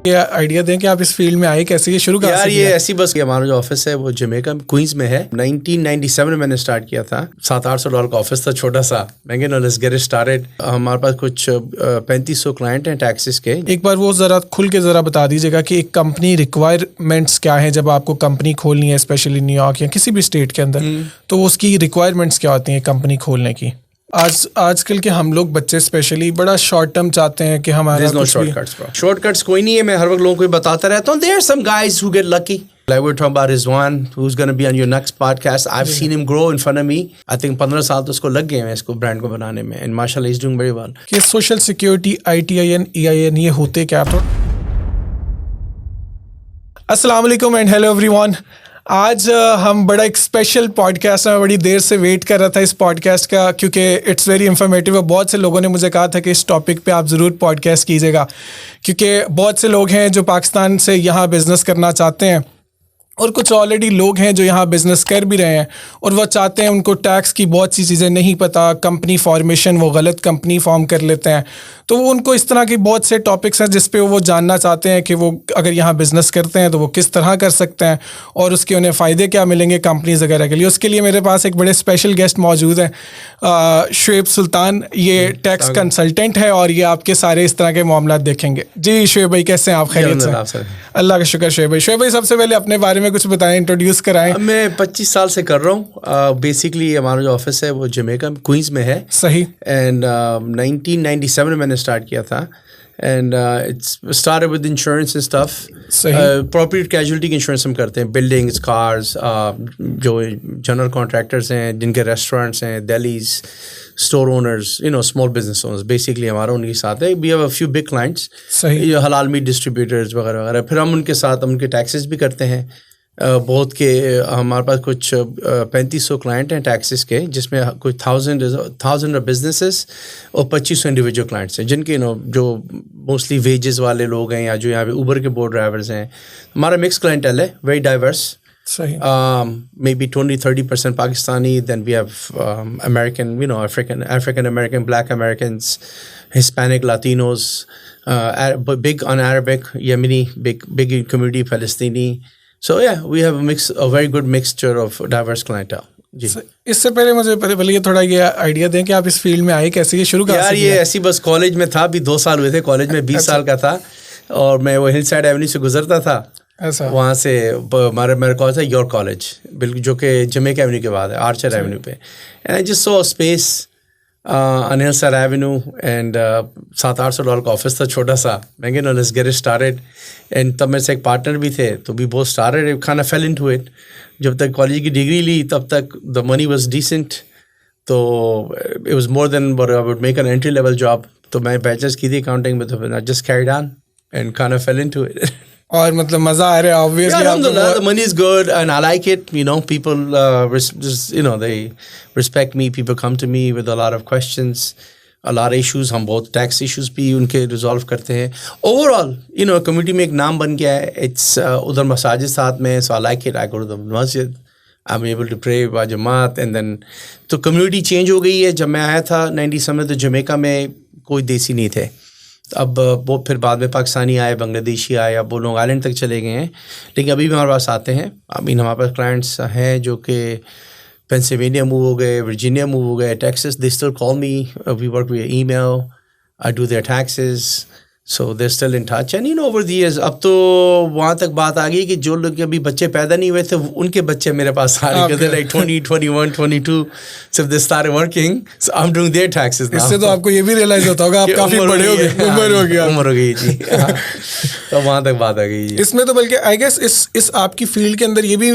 ये आइडिया दें कि आप इस फील्ड में आए कैसे, ये शुरू कहाँ से ये ऐसी बस हमारा जो ऑफिस है वो जमैका क्वींस में है। 1997 में मैंने स्टार्ट किया था। $700-800 का ऑफिस था, छोटा सा। मैंने कहा लेट्स गेट इट स्टार्टेड। हमारे पास कुछ 3500 क्लाइंट हैं टैक्सेस के। एक बार वो जरा खुल के जरा बता दीजिएगा कि एक कंपनी रिक्वायरमेंट्स क्या है जब आपको कंपनी खोलनी है, स्पेशली न्यूयॉर्क या किसी भी स्टेट के अंदर, तो उसकी रिक्वायरमेंट्स क्या होती हैं कंपनी खोलने की। आजकल के हम लोग बच्चे स्पेशली बड़ा शॉर्ट टर्म चाहते हैं कि हमारा शॉर्टकट्स कोई नहीं है। मैं हर वक्त लोगों को बताता रहता हूँ, there are some guys who get lucky. Like we're talking about Rizwan, who's going to be on your next podcast. I've seen him grow in front of me. I think 15 साल तो उसको लग गए हैं इसको ब्रांड को बनाने में, and माशाल्लाह he's doing very well. कि सोशल सिक्योरिटी, ITIN, EIN ये होते क्या? तो अस्सलाम वालेकुम एंड हेलो एवरीवन। आज हम बड़ा एक स्पेशल पॉडकास्ट में बड़ी देर से वेट कर रहा था इस पॉडकास्ट का, क्योंकि इट्स वेरी इन्फॉर्मेटिव। बहुत से लोगों ने मुझे कहा था कि इस टॉपिक पे आप ज़रूर पॉडकास्ट कीजिएगा, क्योंकि बहुत से लोग हैं जो पाकिस्तान से यहाँ बिज़नेस करना चाहते हैं और कुछ ऑलरेडी लोग हैं जो यहाँ बिज़नेस कर भी रहे हैं और वो चाहते हैं, उनको टैक्स की बहुत सी चीज़ें नहीं पता, कंपनी फॉर्मेशन, वो गलत कंपनी फॉर्म कर लेते हैं। तो वो उनको इस तरह की बहुत से टॉपिक्स हैं जिस पे वो जानना चाहते हैं कि वो अगर यहाँ बिज़नेस करते हैं तो वो किस तरह कर सकते हैं और उसके उन्हें फ़ायदे क्या मिलेंगे कंपनीज़ वगैरह के लिए। उसके लिए मेरे पास एक बड़े स्पेशल गेस्ट मौजूद हैं, शुएब सुल्तान। ये टैक्स कंसल्टेंट है और ये आपके सारे इस तरह के मामला देखेंगे। जी शुएब भाई, कैसे हैं आप? खैरियत से? अल्लाह का शुक्र। शुएब भाई सबसे पहले अपने बारे में कुछ बताएं, इंट्रोड्यूस कराएं। मैं 25 साल से कर रहा हूँ। बेसिकली हमारा जो ऑफिस है वो जमैका क्वींस में है। सही। एंड 1997 में मैंने स्टार्ट किया था, and it's started with insurance and stuff. Property casualty की इंश्योरेंस हम करते हैं, बिल्डिंग्स, कार्स, जो जनरल कॉन्ट्रैक्टर्स हैं जिनके रेस्टोरेंट्स हैं, delis, store owners, small business owners, basically हमारा उनके साथ है। We have a few big clients, हलाल मीट डिस्ट्रीब्यूटर्स वगैरह वगैरह। फिर हम उनके साथ उनके टैक्सेस भी करते हैं। बहुत के हमारे पास कुछ 3500 क्लाइंट हैं टैक्सेस के, जिसमें कुछ थाउजेंड बिजनेसेस और 2500 इंडिविजुअल क्लाइंट्स हैं, जिनके जो मोस्टली वेजेस वाले लोग हैं या जो यहाँ पे उबर के बोर्ड ड्राइवर्स हैं। हमारा मिक्स क्लाइंटेल है, वेरी डाइवर्स। सही। Maybe 20-30% Pakistani, then we have American, African American, Black Americans, Hispanic, Latinos, big on Arabic, Yemeni, big community, Palestini. So yeah, we have a very good mixture of diverse clientele. जी। इससे पहले मुझे पहले ये थोड़ा ये idea दें कि आप इस फील्ड में आए कैसे, ये शुरू कहाँ से? ये ऐसी बस कॉलेज में था, अभी 2 साल हुए थे कॉलेज में, 20 साल का था, और मैं वो हिल साइड एवेन्यू से गुजरता था। ऐसा? वहाँ से मेरा कॉलेज था योर कॉलेज, बिल्कुल जो कि जमैका एवेन्यू के बाद है, आर्चर एवेन्यू पे। And I just saw space on hill side Avenue, and $700-800 का ऑफिस था, छोटा सा। मैं कहा let's get it started. And तब मेरे से एक पार्टनर भी थे, तो भी बहुत स्टार्टेड, खाना फेल इनटू इट। जब तक कॉलेज की डिग्री ली तब तक द मनी वाज डिसेंट, तो it was more than what I would make an entry level job. तो मैं बैचलर्स की थी अकाउंटिंग में, तो I just carried on and kind of fell into it. और मतलब मजा आ रहा है obviously? Yeah, alhamdulillah, the money is good and I like it. People they respect me. People come to me with a lot of questions, a lot of issues. हम बहुत tax issues भी उनके resolve करते हैं. Overall, community में एक नाम बन गया है. It's उधर मसाजिद साथ में, so I like it. I go to the masjid. I'm able to pray by Jamaat, and then तो community change हो गई है. जब मैं आया था 97 में, तो जमैका में कोई देसी नहीं थे। अब वो फिर बाद में पाकिस्तानी आए, बांग्लादेशी आए, अब वो लोग आइलैंड तक चले गए हैं, लेकिन अभी भी हमारे पास आते हैं। हमारे पास क्लाइंट्स हैं जो कि पेंसिल्वेनिया मूव हो गए, वर्जीनिया मूव हो गए, Texas. They still call me, we work with email, I do their taxes, so they still in touch. And over the years अब तो वहाँ तक बात आ गई कि जो लोग अभी बच्चे पैदा नहीं हुए थे, उनके बच्चे मेरे पास आ रहे थे, like 20, 21, 22, so they started working, so I'm doing their taxes now. इससे तो आपको ये भी रियलाइज होता होगा आप काफी बड़े हो गए, उम्र हो गई जी। तो वहाँ तक बात आ गई जी। इसमें तो बल्कि आई गेस इस आपकी फील्ड के अंदर ये भी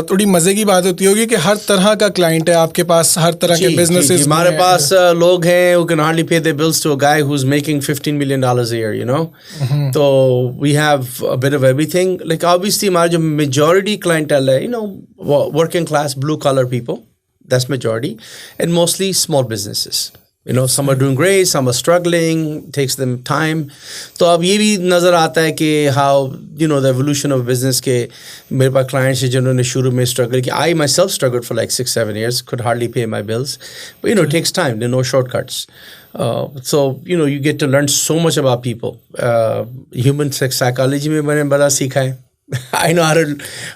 थोड़ी मजे की बात होती होगी कि हर तरह का क्लाइंट है आपके पास, हर तरह के बिजनेसेस। हमारे पास लोग हैं who can hardly pay their bills to a guy who's making $15 million a year. So we have a bit of everything. Like obviously, our majority clientele है, working class, blue collar people. That's majority, and mostly small businesses. Some are doing great, some are struggling. Takes them time. तो अब ये भी नज़र आता है कि how the evolution of business के मेरे पास clients हैं जिन्होंने शुरू में struggle कि I myself struggled for like 6-7 years, could hardly pay my bills. But it takes time. There are no shortcuts. So you get to learn so much about people. Human psychology में मैंने बड़ा सीखा है. I know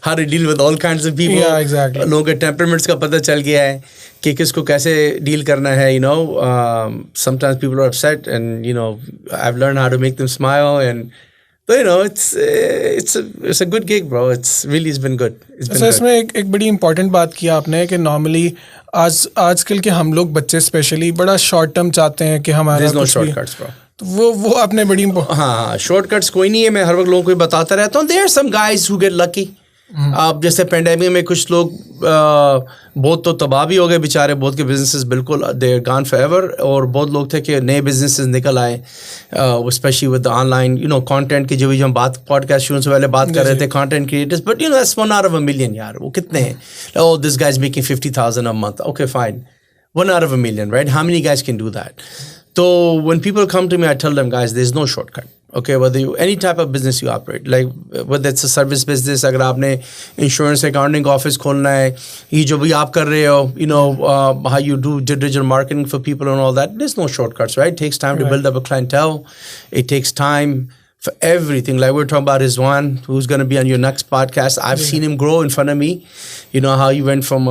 how to deal with all kinds of people. Yeah, exactly. लोगों के temperaments का पता चल गया है कि किसको कैसे deal करना है. Sometimes people are upset, and I've learned how to make them smile, and it's a good gig, bro. It's been good. It's been good. इसमें एक बड़ी इंपॉर्टेंट बात की आपने कि नॉर्मली आजकल के हम लोग बच्चे स्पेशली बड़ा शॉर्ट टर्म चाहते हैं कि हमारा There's no कुछ भी, shortcuts, bro. तो वो आपने बड़ी हाँ, शॉर्टकट्स कोई नहीं है. मैं हर वक्त लोगों को बताता रहता हूँ. There are some guys who get lucky. अब जैसे पेंडेमिक में कुछ लोग बहुत तो तबाह भी हो गए बेचारे. बहुत के बिजनेसेस बिल्कुल दे आर गॉन फॉरएवर. और बहुत लोग थे कि नए बिजनेसेस निकल आए, specially with the online content की. जो भी हम बात पॉडकास्ट शुरू से पहले बात कर रहे थे, content creators. But that's 1 out of a million यार. वो कितने हैं? Oh, this guy's making 50,000 a month. Okay, fine. 1 out of a million, right? How many guys can do that? So when people come to me, I tell them, guys, there's no shortcut. Okay, whether any type of business you operate, like whether it's a service business, अगर आपने insurance accounting office खोलना है, ये जो भी आप कर रहे हो, how you do digital marketing for people and all that, there's no shortcuts, right? It takes time to build up a clientele. It takes time for everything. Like we're talking about Rizwan, who's going to be on your next podcast. I've seen him grow in front of me. You know how he went from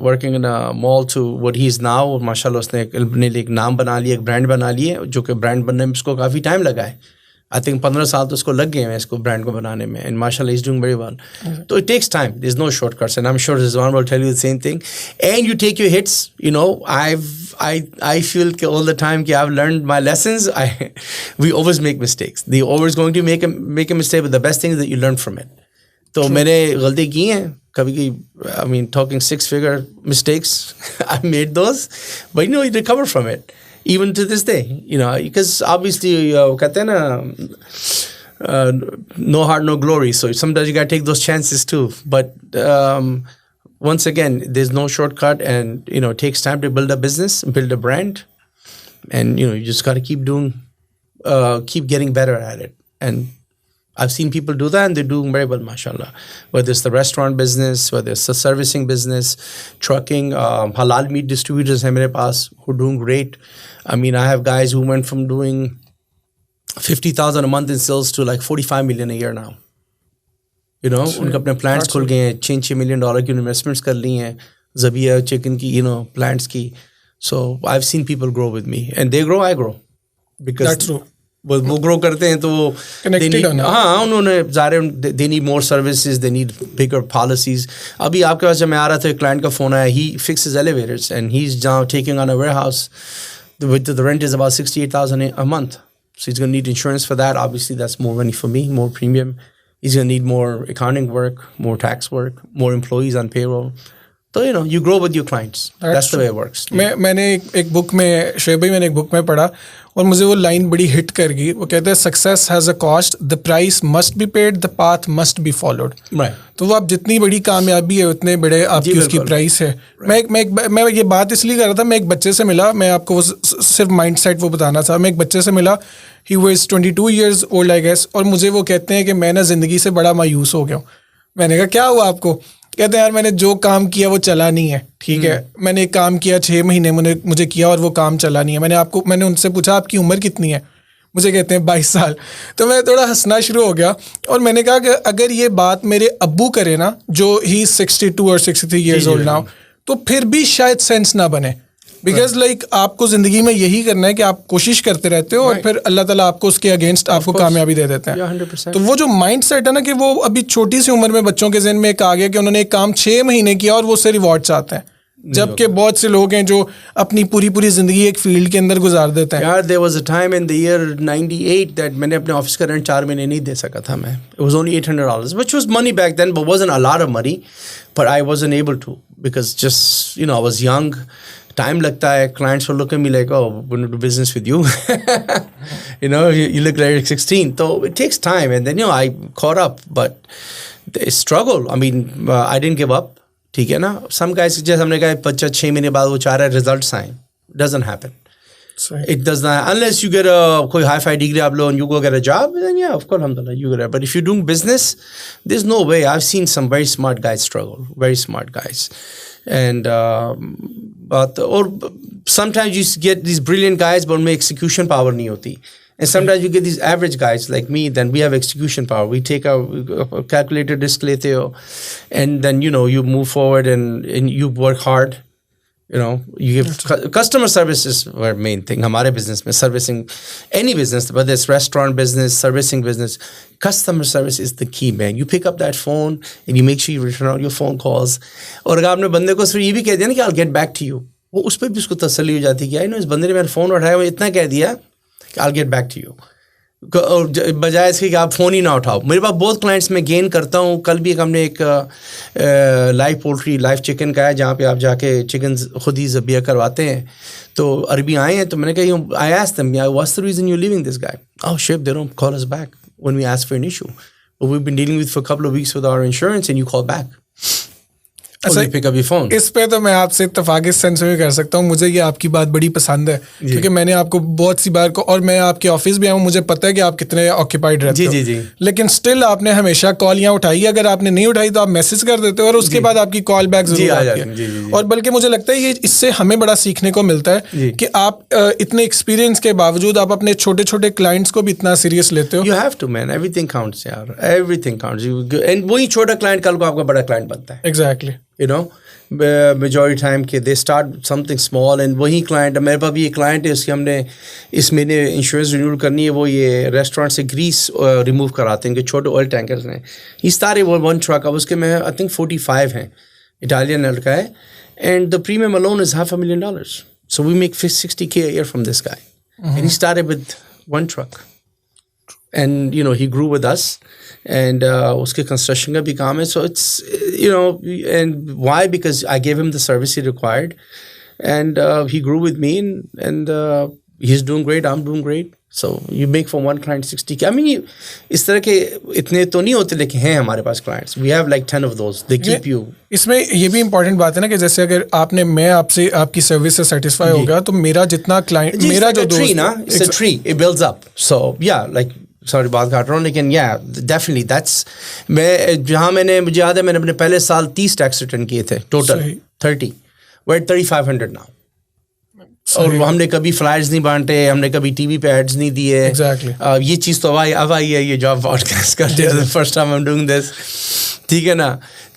working in a mall to what he is now. और माशाल्लाह उसने अपने लिए एक नाम बना लिया, एक ब्रांड बना लिया, जो कि ब्रांड बनने में उसको काफ़ी टाइम लगा है. I think 15 साल तो उसको लग गए हैं इसको ब्रांड को बनाने में. And mashallah, he's doing very well. So it takes time. There's no shortcuts. And I'm sure Rizwan will tell you the same thing. And you take your hits. I feel all the time that I've learned my lessons. We always make mistakes. They're always going to make a mistake, but the best thing is that you learn from it. तो मैंने गलती की हैं कभी. I mean, talking 6-figure mistakes. I made those. But you recover from it. Even to this day, because obviously, कहते हैं ना, no heart, no glory. So sometimes you got to take those chances too. But once again, there's no shortcut, and it takes time to build a business, build a brand, and you just got to keep getting better at it. And I've seen people do that, and they're doing very well, mashallah. Whether it's the restaurant business, whether it's the servicing business, trucking, halal meat distributors हैं मेरे पास who are doing great. I mean, I have guys who went from doing 50,000 a month in sales to like 45 million a year now. उनके अपने plants खुल गए हैं, $6 million की investments कर ली हैं, ज़बिया chicken की, plants की. So I've seen people grow with me, and they grow, I grow. Because that's true. वो ग्रो करते हैं तो उन्होंने they need more services, they need bigger policies. अभी आपके पास जब मैं आ रहा था, एक क्लाइंट का फोन आया. He fixes elevators, and he's now taking on a warehouse. The rent is about 68,000 a month. So he's going to need insurance for that. Obviously, that's more money for me, more premium. He's going to need more accounting work, more tax work, more employees on payroll. So, you grow with your clients. That's the way it works. मैंने एक book में, शोएब भाई, मैंने एक book में पढ़ा और मुझे वो लाइन बड़ी हिट कर गई. वो कहते हैं, success has a cost, the price must be paid, the path must be followed. तो वो आप जितनी बड़ी कामयाबी है उतने बड़े आपकी उसकी प्राइस है. मैं ये बात इसलिए कर रहा था. मैं एक बच्चे से मिला, मैं आपको वो सिर्फ माइंड सेट वो बताना था. मैं एक बच्चे से मिला, he was 22 years old I guess, और मुझे वो कहते हैं कि मैं ना ज़िंदगी से बड़ा मायूस हो गया हूँ. मैंने कहा क्या हुआ आपको? कहते हैं, यार मैंने जो काम किया वो चला नहीं है. ठीक है, मैंने एक काम किया 6 महीने मुझे किया और वो काम चला नहीं है. मैंने उनसे पूछा आपकी उम्र कितनी है? मुझे कहते हैं 22 साल. तो मैं थोड़ा हंसना शुरू हो गया और मैंने कहा कि अगर ये बात मेरे अब्बू करे ना, जो ही 62 और 63 years old नाउ, तो फिर भी शायद सेंस ना बने. बिकॉज आपको ज़िंदगी में यही करना है कि आप कोशिश करते रहते हो और फिर अल्लाह ताला आपको उसके अगेंस्ट आपको कामयाबी दे देते हैं. 100%. तो वो जो माइंड सेट है ना, कि वो अभी छोटी सी उम्र में बच्चों के ज़हन में एक आ गया कि उन्होंने एक काम 6 महीने किया और वो उससे रिवॉर्ड चाहते हैं. जबकि बहुत से लोग हैं जो अपनी पूरी ज़िंदगी एक फील्ड के अंदर गुजार देते हैं. यार, there was a time in the year 98 that मैंने अपने ऑफिस का रेंट 4 महीने नहीं दे सका था मैं. It was only $800, which was money back then, but wasn't a lot of money. But I wasn't able to because just, I was young. Time लगता है. Clients will look at me like, oh, we want to do business with you. You look like 16. So it takes time. And then, I caught up. But the struggle, I mean, I didn't give up. ठीक है ना. Some guys, जैसे हमने कहा 5-6 महीने बाद वो चाह रहा है results आए. Doesn't happen. It does not. Unless you get a कोई high-fi degree आप लो and you go get a job, then yeah, of course, alhamdulillah, you get it. But if you're doing business, there's no way. I've seen some very smart guys struggle. Very smart guys. And और sometimes you get these brilliant guys but उनमें execution power नहीं होती. And sometimes you get these average guys like me, then we have execution power. We take our calculated risk लेते हो, and then you move forward and you work hard. You give customer service is our main thing. हमारे business में servicing any business, whether it's restaurant business, servicing business, customer service is the key, man. You pick up that phone and you make sure you return all your phone calls. और अगर आपने बंदे को सिर्फ ये भी कह दिया ना कि I'll get back to you, वो उस पर भी उसको तसल्ली हो जाती है कि इस बंदे ने मेरा फोन उठाया, वो इतना कह दिया कि I'll get back to you, बजाय इसके कि आप फ़ोन ही ना उठाओ. मेरे पास बहुत क्लाइंट्स में गेन करता हूँ. कल भी हमने एक लाइव पोल्ट्री लाइव चिकन का है जहाँ पे आप जाके चिकन खुद ही ज़बिया करवाते हैं. तो अरबी आए हैं तो मैंने कहा I asked them what's the reason you leaving this guy. Oh shit, they don't call us back when we ask for an issue. We have been dealing with for a couple of weeks with our insurance and you call back. अच्छा, pick up your phone. इस पे तो मैं आपसे इत्तेफाक इस sense में कर सकता हूँ. मुझे ये आपकी बात बड़ी पसंद है क्योंकि मैंने आपको बहुत सी बार को, और मैं आपके ऑफिस भी आऊँ, मुझे पता है कि आप कितने ऑक्यूपाइड रहते हो. जी. लेकिन स्टिल आपने हमेशा कॉल यहाँ उठाई. अगर आपने नहीं उठाई तो आप मैसेज कर देते हो और उसके बाद आपकी कॉल बैक जरूर आती है. और बल्कि मुझे लगता है ये इससे हमें बड़ा सीखने को मिलता है कि आप इतने एक्सपीरियंस के बावजूद आप अपने छोटे छोटे क्लाइंट्स को भी इतना सीरियस लेते हो. You have to man, everything counts यार, एवरीथिंग काउंट्स. एंड वही छोटा क्लाइंट कल को आपका बड़ा क्लाइंट बनता है. एग्जैक्टली. मेजॉरिटी टाइम के they start something small and वही क्लाइंट. मेरे पास भी एक क्लाइंट है, उसकी हमने इस महीने इंश्योरेंस रिन्यू करनी है. वो ये रेस्टोरेंट से ग्रीस रिमूव कराते हैं कि छोटे ऑयल टैंकर्स हैं. ही स्टार्टेड वो वन ट्रक. अब उसके में आई थिंक 45 हैं. इटालियन लड़का है and the premium alone is $500,000. So we make 60K a year from this guy. And he started with one truck. And he grew with us, and uske construction ka bhi kaam hai. So it's and why? Because I gave him the service he required, and he grew with me, and he's doing great. I'm doing great. So you make from one client 60K. I mean, इस तरह के इतने तो नहीं होते, लेकिन हैं हमारे पास clients. We have like 10 of those. They keep you. इसमें ये भी important बात है ना कि जैसे अगर मैं आपसे आपकी सर्विस से सेटिस्फाई हो गया तो मेरा जितना क्लाइंट, मेरा जो दोस्त ना, it's a tree. It builds up. So yeah, like. Sorry बात काट रहा हूँ, लेकिन डेफिनेटली दैट्स. मुझे याद है मैंने अपने पहले साल 30 टैक्स रिटर्न किए थे टोटल. 30 wait 3500 now. और हमने कभी फ्लायर्स नहीं बांटे, हमने कभी टीवी पे एड्स नहीं दिए. ये चीज़ तो अब आई है, ये जॉब पॉडकास्ट करते हैं. First time I am doing this. ठीक है ना.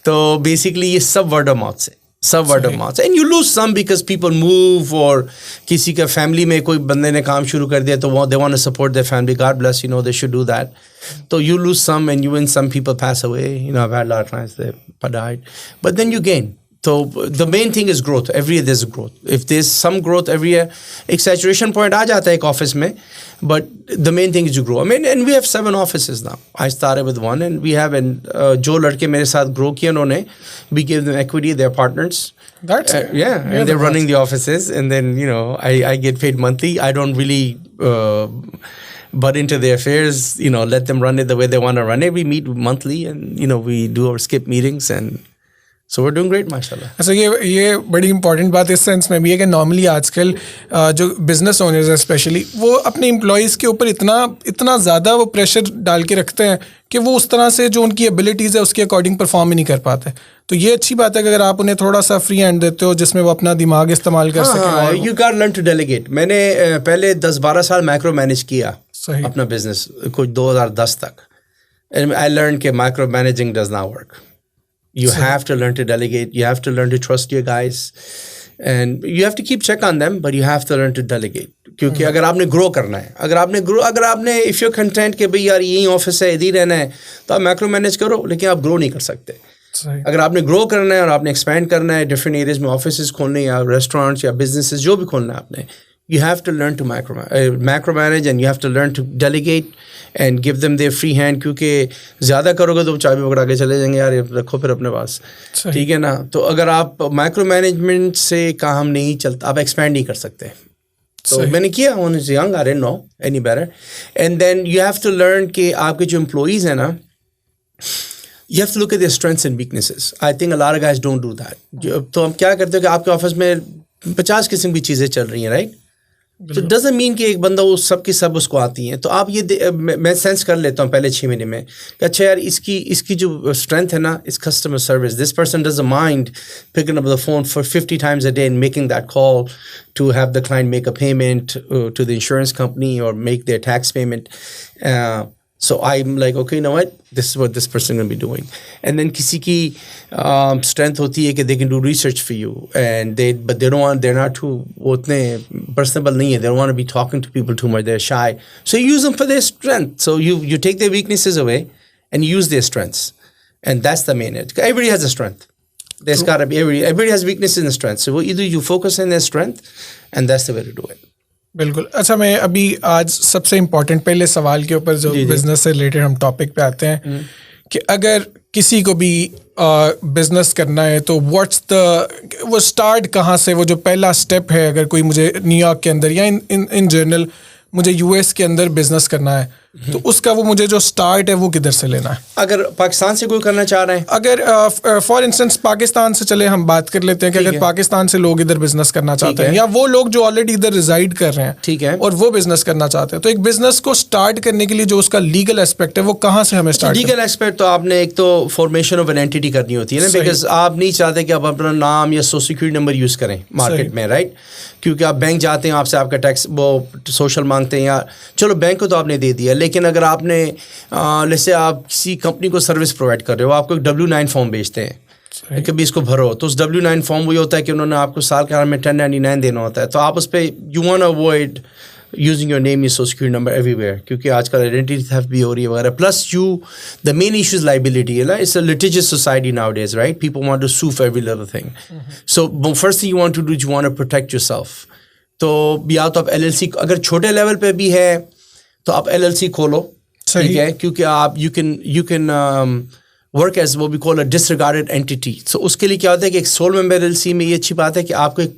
तो बेसिकली ये सब वर्ड ऑफ माउथ से, सब word of mouth. And you lose some because people move, और किसी का फैमिली में कोई बंदे ने काम शुरू कर दिया तो they want to support their family. God bless, they should do that. तो you lose some and you win some. People pass away. I have had lot of clients they died, but then you gain. So the main thing is growth. Every year there's growth. If there's some growth every year, एक saturation point आ जाता है एक office में, but the main thing is to grow. I mean, and we have 7 offices now. I started with 1, and we have, and जो लड़के मेरे साथ grow किए उन्होंने, we give them equity. They're partners. That's and they're running the offices, and then I get paid monthly. I don't really butt into their affairs. Let them run it the way they want to run it. We meet monthly, and we do our skip meetings, and so we're doing great, माशाल्लाह. अच्छा, ये बड़ी important बात इस sense में भी है कि नॉर्मली आजकल जो बिजनेस ओनर्स हैं स्पेशली, वो अपने एम्प्लॉयज़ के ऊपर इतना ज़्यादा वो प्रेशर डाल के रखते हैं कि वो उस तरह से जो उनकी एबिलिटीज़ है उसके अकॉर्डिंग परफॉर्म ही नहीं कर पाते. तो ये अच्छी बात है कि अगर आप उन्हें थोड़ा सा फ्री हैंड देते हो जिसमें वो अपना दिमाग इस्तेमाल कर सकें. You can learn to delegate. मैंने पहले 10-12 साल माइक्रो मैनेज किया अपना बिजनेस, कुछ 2010 तक. एंड आई लर्न के micro managing does not work. You have to learn to delegate. You have to learn to trust your guys, and you have to keep check on them. But you have to learn to delegate. क्योंकि अगर आपने grow करना है, अगर आपने if you're content कि भाई यार यही ऑफिस है, इधर ही रहना है, तो आप मैक्रो मैनेज करो, लेकिन आप ग्रो नहीं कर सकते. अगर आपने ग्रो करना है और आपने एक्सपैंड करना है, डिफरेंट एरियाज में ऑफिस खोलने या रेस्टोरेंट्स या बिजनेसेस जो भी खोलना है आपने, you have to learn to macro manage, and you have to learn to delegate and give them their free hand. क्योंकि ज़्यादा करोगे तो चाबी पकड़ा के चले जाएंगे, यार रखो फिर अपने पास. ठीक है ना. तो अगर आप माइक्रो मैनेजमेंट से काम नहीं चलता, आप एक्सपैंड नहीं कर सकते. तो मैंने किया, when I was young, I didn't know any better. And then you have to learn कि आपके जो employees हैं ना, you have to look at their strengths and weaknesses. I think a lot of guys don't do that. तो हम क्या करते हैं कि आपके ऑफिस में 50 किस्म की चीज़ें चल रही हैं, राइट. तो डजंट मीन कि एक बंदा वो सब की सब उसको आती हैं. तो आप ये मैं सेंस कर लेता हूँ पहले 6 महीने में कि अच्छा यार इसकी जो स्ट्रेंथ है ना इस customer service. This person doesn't mind picking up the phone for 50 times a day and making that call to have the client make a payment to the insurance company or make their tax payment. So I'm like, okay, you know what? This is what this person going to be doing. And then किसी की strength होती है कि they can do research for you, and but they don't want, they're not too वो उतने personable नहीं है. They don't want to be talking to people too much. They're shy. So you use them for their strength. So you take their weaknesses away and use their strengths, and that's the main edge. Everybody has a strength. There's got to be everybody has weaknesses and strengths. So either you focus on their strength, and that's the way to do it. बिल्कुल. अच्छा, मैं अभी आज सबसे important पहले सवाल के ऊपर जो बिजनेस से रिलेटेड हम टॉपिक पे आते हैं कि अगर किसी को भी बिजनेस करना है तो वो स्टार्ट कहाँ से, वो जो पहला स्टेप है, अगर कोई मुझे न्यूयॉर्क के अंदर या इन जनरल मुझे यूएस के अंदर बिजनेस करना है तो उसका वो मुझे जो स्टार्ट है वो किधर से लेना है? अगर पाकिस्तान से कोई करना चाह रहे हैं, अगर फॉर इंस्टेंस पाकिस्तान से चले हम बात कर लेते हैं कि अगर पाकिस्तान से लोग इधर बिजनेस करना चाहते हैं या वो लोग जो ऑलरेडी इधर रिजाइड कर रहे हैं, ठीक है, और वो बिजनेस करना चाहते हैं, तो एक बिजनेस को स्टार्ट करने के लिए जो उसका लीगल एस्पेक्ट है वो कहाँ से हमें स्टार्ट? लीगल एस्पेक्ट तो आपने एक तो फॉर्मेशन ऑफ एन एंटिटी करनी होती है ना, बिकॉज आप नहीं चाहते कि आप अपना नाम या सोशल सिक्योरिटी नंबर यूज करें मार्केट में, राइट? क्योंकि आप बैंक जाते हैं, आपसे आपका टैक्स वो सोशल मांगते हैं, या चलो बैंक को तो आपने दे दिया, लेकिन अगर आपने जैसे आप किसी कंपनी को सर्विस प्रोवाइड कर रहे हो, आपको एक W9 फॉर्म भेजते हैं, कभी इसको भरो, तो उस W9 फॉर्म वही होता है कि उन्होंने आपको साल के में 1099 देना होता है. तो आप उस पर you want to avoid using your name, your social security number everywhere, क्योंकि आजकल आइडेंटिटी थेफ्ट भी हो रही है वगैरह. Plus the main issue is liability है ना. It's a litigious society nowadays, right? People want to sue for every little thing. So first thing you want to do, you want to protect yourself. तो या तो आप LLC, अगर छोटे level पे भी है तो आप LLC खोलो, ठीक है, क्योंकि आप यू कैन वर्क एज वो भी कॉल अ डिसरिगार्डेड एंटिटी. सो उसके लिए क्या होता है कि एक सोल मेंबर LLC में ये अच्छी बात है कि आपको एक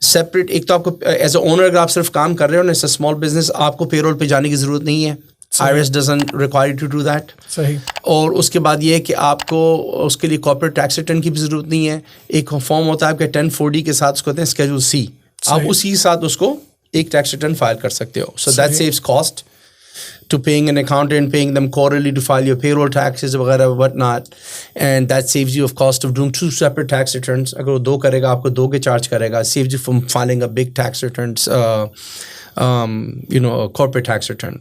सेपरेट, एक तो आपको एज अ ओनर अगर आप सिर्फ काम कर रहे हो ना, इट्स अ स्मॉल बिजनेस, आपको पेरोल पे जाने की ज़रूरत नहीं है. IRS doesn't require you to do that. सही. और उसके बाद ये है कि आपको उसके लिए कॉर्पोरेट टैक्स रिटर्न की भी ज़रूरत नहीं है. एक फॉर्म होता है आपके 1040 के साथ, उसको कहते हैं स्केड्यूल C. आप उसी के साथ उसको एक टैक्स रिटर्न फाइल कर सकते हो. So that saves cost to paying an accountant, paying them quarterly to file your payroll taxes वगैरह what not, and that saves you of cost of doing 2 separate tax returns. अगर वो 2 करेगा, आपको 2 के charge करेगा. Saves you from filing a big tax returns, corporate tax return.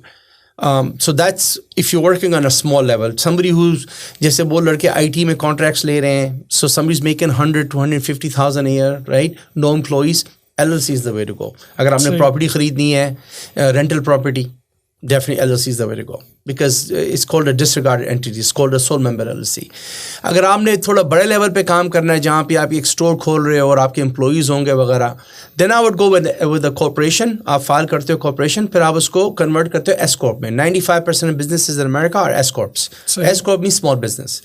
So that's if you're working on a small level. Somebody who's, जैसे वो लड़के IT में contracts ले रहे हैं, so somebody's making 100 to 150,000 a year, right? No employees, LLC is the way to go. अगर आपने property खरीदनी है, rental property, definitely LLC is the way to go, because it's called a disregarded entity. It's called a sole member LLC. अगर आपने थोड़ा बड़े level पे काम करना है, जहाँ पे आप एक स्टोर खोल रहे हो और आपके एम्प्लॉइज़ होंगे वगैरह, then I would go with a corporation. आप फाइल करते हो corporation, फिर आप उसको कन्वर्ट करते हो S corp में. 95% of businesses in America are S corps. S corp means small business.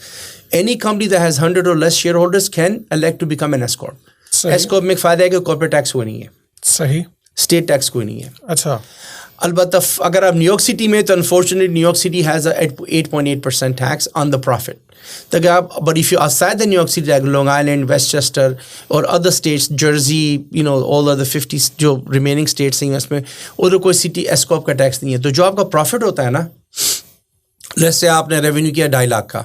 Any company that has 100 or less shareholders can elect to become an S corp. S corp में एक फ़ायदा है कि corporate tax कोई नहीं है. सही. State tax कोई नहीं है. अच्छा. अलबत्ता अगर आप न्यूयॉर्क सिटी में, तो unfortunately New York city has 8.8% tax on the profit. तो अगर आप, but if you outside the New York city, like Long Island, Westchester और other states, Jersey, all other 50 जो रिमेनिंग स्टेट्स हैं उसमें, उधर कोई सिटी एस कॉर्प का टैक्स नहीं है. तो जो आपका प्रॉफिट होता है ना, जैसे आपने रेवेन्यू किया 2.5 लाख का,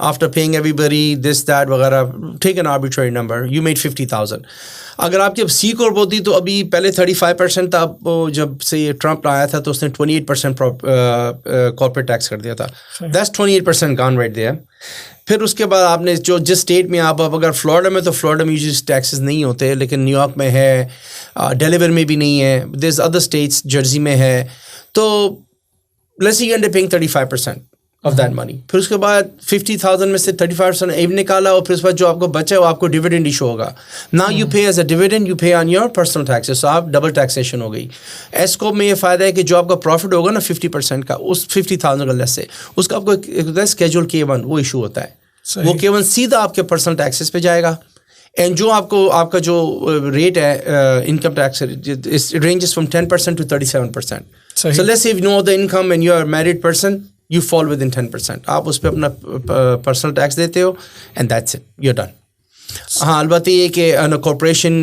after paying everybody this that वगैरह, take an arbitrary number, you made 50,000. अगर आपकी अब C कॉर्प होती तो अभी पहले 35% था. अब जब से ये ट्रम्प आया था तो उसने 28% कॉर्पोरेट टैक्स कर दिया था. That's 28% gone right there. फिर उसके बाद आपने जो जिस स्टेट में आप अगर फ्लोरिडा में, तो फ्लोरिडा में यूजुअली टैक्सेस नहीं होते, लेकिन न्यूयॉर्क में है, डेलावेयर में भी नहीं है, there is other states, Jersey में है. तो let's say you end up paying 35% of that money. फिर उसके बाद 50,000 में से 35% एव निकाला, और फिर उसके बाद जो आपको बचा है वो आपको डिविडेंड इशू होगा. नाउ यू पे एज अ डिविडेंड, यू पे ऑन योर पर्सनल टैक्सेस. सो आप डबल टैक्सेशन हो गई. एस कॉर्प में ये फ़ायदा है कि जो आपका प्रॉफिट होगा ना 50% का, उस 50,000 का लेस से उसका आपको एक होता है स्केड्यूल K1, वो इशू होता है. वो K1 सीधा आपके पर्सनल टैक्सेस पे जाएगा. एंड जो आपका जो रेट है income tax, it ranges from 10% to 37%. So let's say if you know the income and you are a married person, you fall within 10%. आप उस पर अपना पर्सनल टैक्स देते हो, and that's it, you're done. हाँ अलबत्ता ये कि कॉर्पोरेशन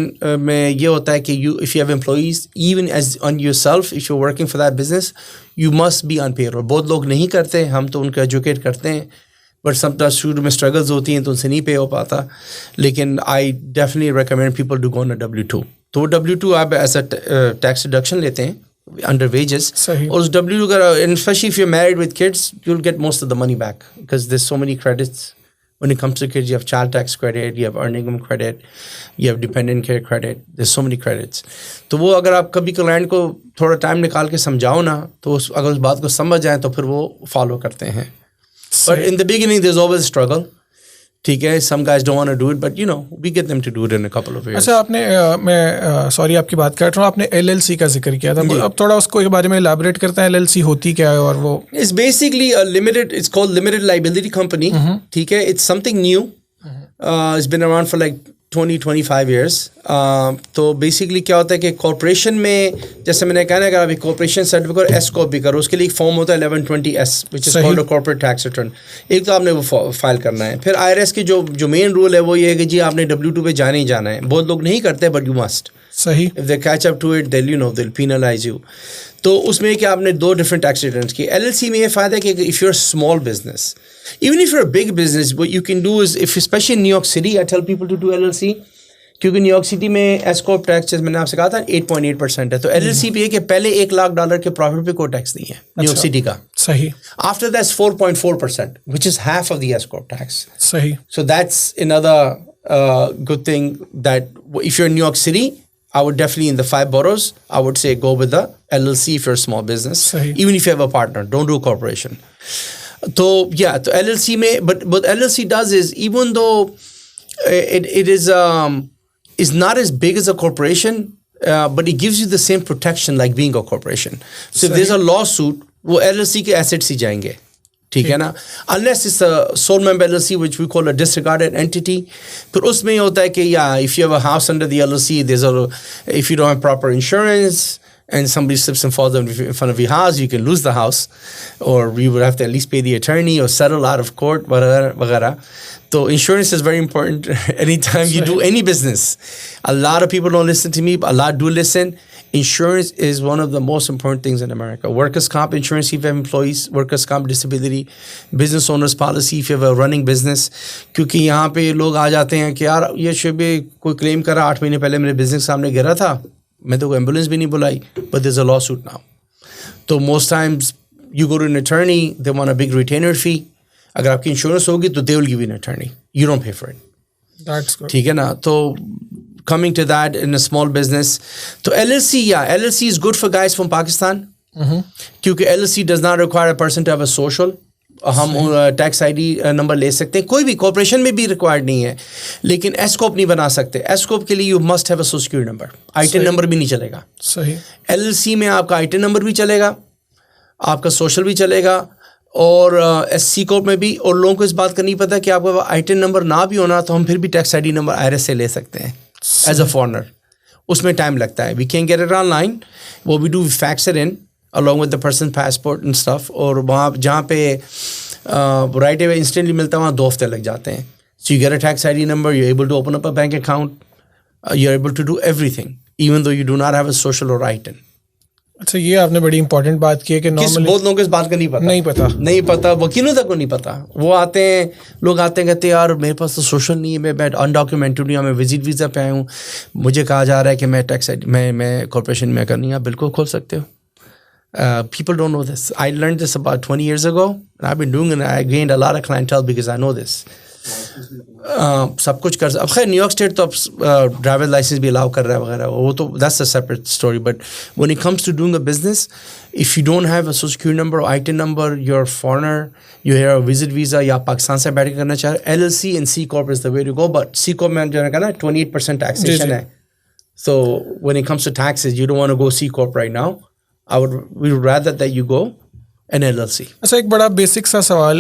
में ये होता है कि if you have employees even as on your self if you working for that business you must be on payroll. बहुत लोग नहीं करते, हम तो उनको एजुकेट करते हैं, बट समटाइम्स शुरू में स्ट्रगल्स होती हैं तो उनसे नहीं पे हो पाता. लेकिन I definitely recommend people to go on a W2. तो W2 आप ऐसा टैक्स डिडक्शन लेते हैं अंडर वेजेस, और उस W2 का, specially if you are married with kids, you will get most of the money back because there so many credits. When it comes to kids, you have child tax credit, you have earned income credit, you have dependent care credit. There's so many credits. तो वो अगर आप कभी client को थोड़ा time निकाल के समझाओ ना, तो अगर उस बात को समझ जाए तो फिर वो फॉलो करते हैं. But in the beginning, there's always struggle. ठीक है, some guys don't want to do it, but you know, we get them to do it in a couple of years. अच्छा, आपने मैं सॉरी आपकी बात कर रहा हूँ, आपने LLC का जिक्र किया था, अब थोड़ा उसको के बारे में elaborate करते हैं. LLC होती क्या है और वो? It's basically a limited, it's called limited liability company. ठीक है, it's something new. It's been around for like 20-25 years. तो बेसिकली क्या होता है कि कॉर्पोरेशन में, जैसे मैंने कहा ना, अगर आप एक कॉर्पोरेशन सर्टिफिकेट एस कॉप भी करो, उसके लिए एक फॉर्म होता है 1120S which is called a corporate tax return. एक तो आपने वो फाइल करना है. फिर IRS की जो मेन रूल है वो ये है कि जी आपने W2 पे जाना ही जाना है. बहुत लोग नहीं करते बट यू मस्ट. सही. If they catch up to it they'll penalize you. तो उसमें कि आपने 2 डिफरेंट टैक्स रिटर्न्स की. LLC में ये फ़ायदा है कि if you are small business, even if you're a big business, what you can do is, if especially in New York City, I tell people to do LLC, क्योंकि New York city में S Corp tax, मैंने आपसे कहा था 8.8% है. तो LLC पे है कि पहले $1 लाख के प्रॉफिट पे कोई टैक्स नहीं है न्यूयॉर्क सिटी का. सही. After that's 4.4%, which is half of the S corp tax. सही. So that's another good thing, that if you're in New York City, I would definitely, in the 5 boroughs, I would say go with the LLC if you're a small business. Sahi. Even if you have a partner, don't do a corporation. So yeah, so LLC में, but LLC does is, even though it is not as big as a corporation, but it gives you the same protection like being a corporation. So if there's a lawsuit, वो LLC के assets ही जाएंगे. ठीक है ना, unless it's a sole member LLC which we call a disregarded entity. फिर उसमें ये होता है कि if you have a house under the LLC, if you don't have proper insurance and somebody slips and falls in front of your house, you can lose the house, or you would have to at least pay the attorney or settle out of court, वगैरह. So insurance is very important anytime you do any business. A lot of people don't listen to me, but a lot do listen. Insurance is one of the most important things in America. Workers' comp insurance if you have employees, workers' comp disability, business owners policy if you have a running business. क्योंकि यहाँ पे लोग आ जाते हैं कि यार ये शुबे कोई क्लेम करा 8 महीने पहले मेरे बिजनेस सामने गिरा था, मैं तो कोई एम्बुलेंस भी नहीं बुलाई, but there's a lawsuit now. तो most times you go to an attorney, they want a big retainer fee. अगर आपकी इंश्योरेंस होगी तो they will give you an attorney. You don't pay for it. That's good. ठीक है ना. तो coming to that in a small business, तो LLC, LLC is good for guys from Pakistan. क्योंकि LLC does not require a person to have a social. हम tax ID number ले सकते हैं, कोई भी कॉर्पोरेशन में भी रिक्वायर्ड नहीं है, लेकिन एस कॉप नहीं बना सकते. एस कॉप के लिए you must have a social security number. ITIN number भी नहीं चलेगा. सही. LLC में आपका ITIN नंबर भी चलेगा, आपका सोशल भी चलेगा, और SC कॉर्प में भी. और लोगों को इस बात का नहीं पता कि आपका ITIN नंबर ना भी होना तो हम फिर भी टैक्स ID नंबर IRS से ले सकते हैं एज अ फॉरनर. उसमें टाइम लगता है. We can get it online. वो we do fax it in along with the person's passport and stuff. और वहाँ जहाँ पे right away instantly मिलता है, वहाँ 2 हफ्ते लग जाते हैं. So you get a tax ID number, you're able to open up a bank account, you're able to do everything, even though you do not have a social or ITIN. अच्छा, ये आपने बड़ी इंपॉर्टेंट बात की है कि normally बहुत लोगों को इस बात का नहीं पता, वकीलों तक को नहीं पता. वो आते हैं, लोग आते हैं कहते हैं यार मेरे पास तो सोशल नहीं है, मैं अनडॉक्यूमेंटेड हूँ, मैं विजिट वीज़ा पे आया हूँ, मुझे कहा जा रहा है कि मैं टैक्स मैं कॉर्पोरेशन में करनी है. आप बिल्कुल खोल सकते हो. People don't know this. I learned this about 20 years ago, and I've been doing it. I gained a lot of clientele because I know this. सब कुछ कर. अब खैर न्यूयॉर्क स्टेट तो अब ड्राइवर लाइसेंस भी अलाउ कर रहा है वगैरह, वो तो that's a separate story. But when it comes to doing a business, if you don't have a social security number or ITIN number, you're a foreigner, you have a visit visa, या पाकिस्तान से बैठ के करना चाह रहे, LLC and C corp is the way to go. But C corp में जो है ना 28% taxation है. So when it comes to taxes, you don't want to go C corp right now. We would rather that you go an LLC. अच्छा, एक बड़ा basic सा सवाल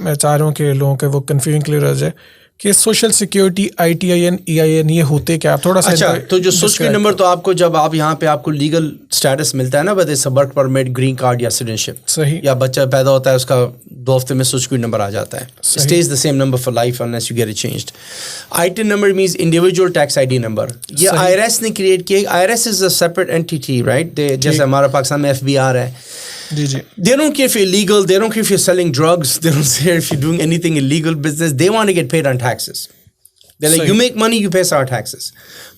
मैं चाह रहा हूँ कि लोगों के वो कन्फ्यूजन क्लियर हो जाए. कि सोशल सिक्योरिटी, ITIN, EIN ये होते क्या, थोड़ा सा अच्छा, इनको तो जो सोशल describe नंबर करो। तो आपको जब आप यहाँ पे आपको लीगल स्टेटस मिलता है ना, whether it's a work permit, green card या सिटीजनशिप, सही। या बच्चा पैदा होता है उसका 2 हफ्ते में सोशल नंबर आ जाता है, stays the same number for life unless you get it changed. ITIN number means individual tax ID number. ये IRS ने क्रिएट किया. IRS is a separate entity, right? जैसे हमारा पाकिस्तान में FBR है. जी जी। They don't care if you're illegal, they don't care if you're selling drugs, they don't care if you're doing anything illegal business, they want to get paid on taxes. They're like, you make money, you pay our taxes.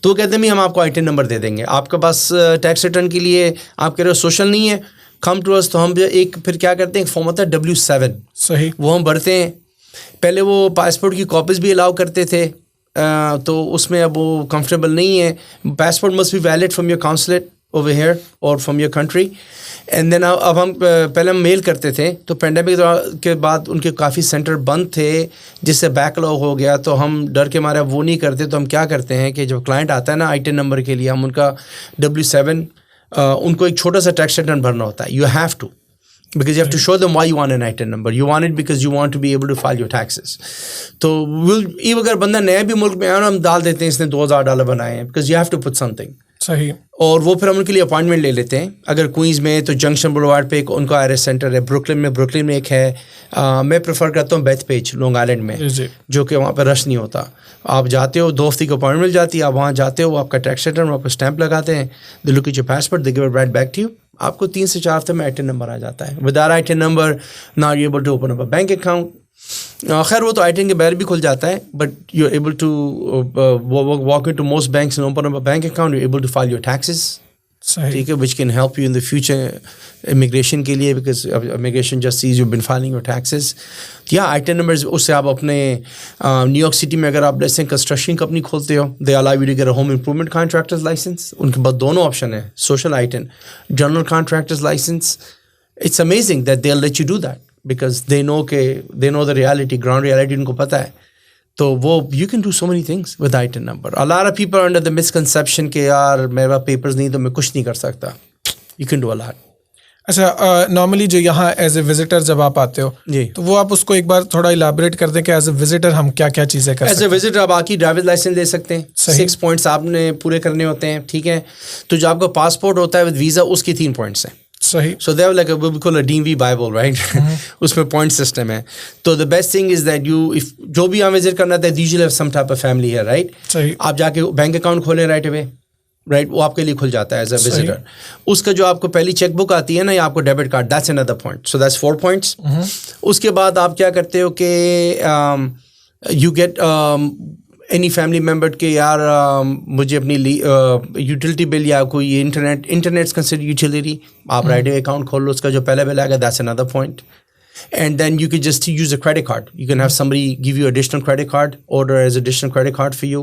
तो कहते हैं हम आपको ITIN number दे देंगे. आपके पास tax return के लिए आप कह रहे हो सोशल नहीं है, come to us. तो हम एक फिर क्या करते हैं, फॉर्म होता है W7. सही। वो हम भरते हैं. पहले वो पासपोर्ट की कॉपीज भी अलाउ करते थे, तो उसमें अब वो कंफर्टेबल नहीं है. Passport must be valid from your consulate over here or from your country. And then अब हम पहले हम मेल करते थे, तो पेंडेमिक के बाद उनके काफ़ी सेंटर बंद थे जिससे बैकलॉग हो गया, तो हम डर के मारे वो नहीं करते. तो हम क्या करते हैं कि जब क्लाइंट आता है ना ITIN नंबर के लिए, हम उनका W7 उनको एक छोटा सा टैक्स रिटर्न भरना होता है. You have to, because you have to show them why you want an ITIN number. You want it because you want to be able to file your taxes. तो अगर बंदा नया भी मुल्क में आया ना, हम डाल देते हैं इसने $2000 बनाए हैं, because you have to put something. सही। और वो फिर हम उनके लिए अपॉइंटमेंट ले लेते हैं. अगर क्वींस में तो जंक्शन बुलवार्ड पे एक उनका IRS सेंटर है, ब्रुकलिन में एक है. मैं प्रेफर करता हूँ बेथपेज, लॉन्ग आइलैंड में, जो कि वहाँ पे रश नहीं होता. आप जाते हो, 2 हफ्ते की अपॉइंटमेंट मिल जाती है, आप वहाँ जाते हो, आपका टैक्स रिटर्न, आपको स्टैंप लगाते हैं, they look at your passport, they give it right back to you. आपको 3 से 4 हफ्ते में ITIN नंबर आ जाता है. Without ITIN number not able to open up a bank account. खैर वो तो ITIN के बगैर भी खुल जाता है, but you are able to walk into most banks and open up a bank account. You able to file your taxes. ठीक है, which can help you in the future immigration के लिए, because immigration just sees you been filing your taxes. या ITIN numbers, उससे आप अपने New York city में अगर आप जैसे कंस्ट्रक्शन कंपनी खोलते हो, they allow you to get a home improvement contractors license. उनके पास दोनों ऑप्शन है, social ITIN, general contractors license. It's amazing that they let you do that, because they know the reality, ground reality उनको पता है. तो वो you can do so many things with ITIN number. A lot of people are under the misconception कि यार मेरे पास papers नहीं तो मैं कुछ नहीं कर सकता. You can do a lot. अच्छा, नॉर्मली जो यहाँ एज ए विजिटर जब आप आते हो जी, तो वो आप उसको एक बार थोड़ा इलाबरेट कर दें कि एज ए विजिटर हम क्या क्या चीज़ें कर सकते हैं. एज ए विजिटर आप आके ड्राइविंग लाइसेंस ले सकते हैं. 6 पॉइंट्स आपने पूरे करने होते हैं. ठीक है, तो जो आपका पासपोर्ट होता है विद वीज़ा, उसके 3 पॉइंट्स हैं. सही. So they have like what we call a DMV Bible, right? उसमें point system है. तो the best thing is that you, if जो भी यहाँ विजिट करना था, usually have some type of family here, right? सही. आप जाके बैंक अकाउंट खोलें right away, right? वो आपके लिए खुल जाता है as a visitor. उसका जो आपको पहली चेकबुक आती है ना, या आपको debit card, that's another point. So that's 4 points. उसके बाद आप क्या करते हो कि you get any family member के यार मुझे अपनी यूटिलिटी बिल या कोई इंटरनेट कंसिडर यूटिलिटी, आप राइट अकाउंट खोल लो, उसका जो पहले बिल आएगा, that's another point. And then you could just use a credit card. You can have somebody give you additional credit card, order as additional credit card for you.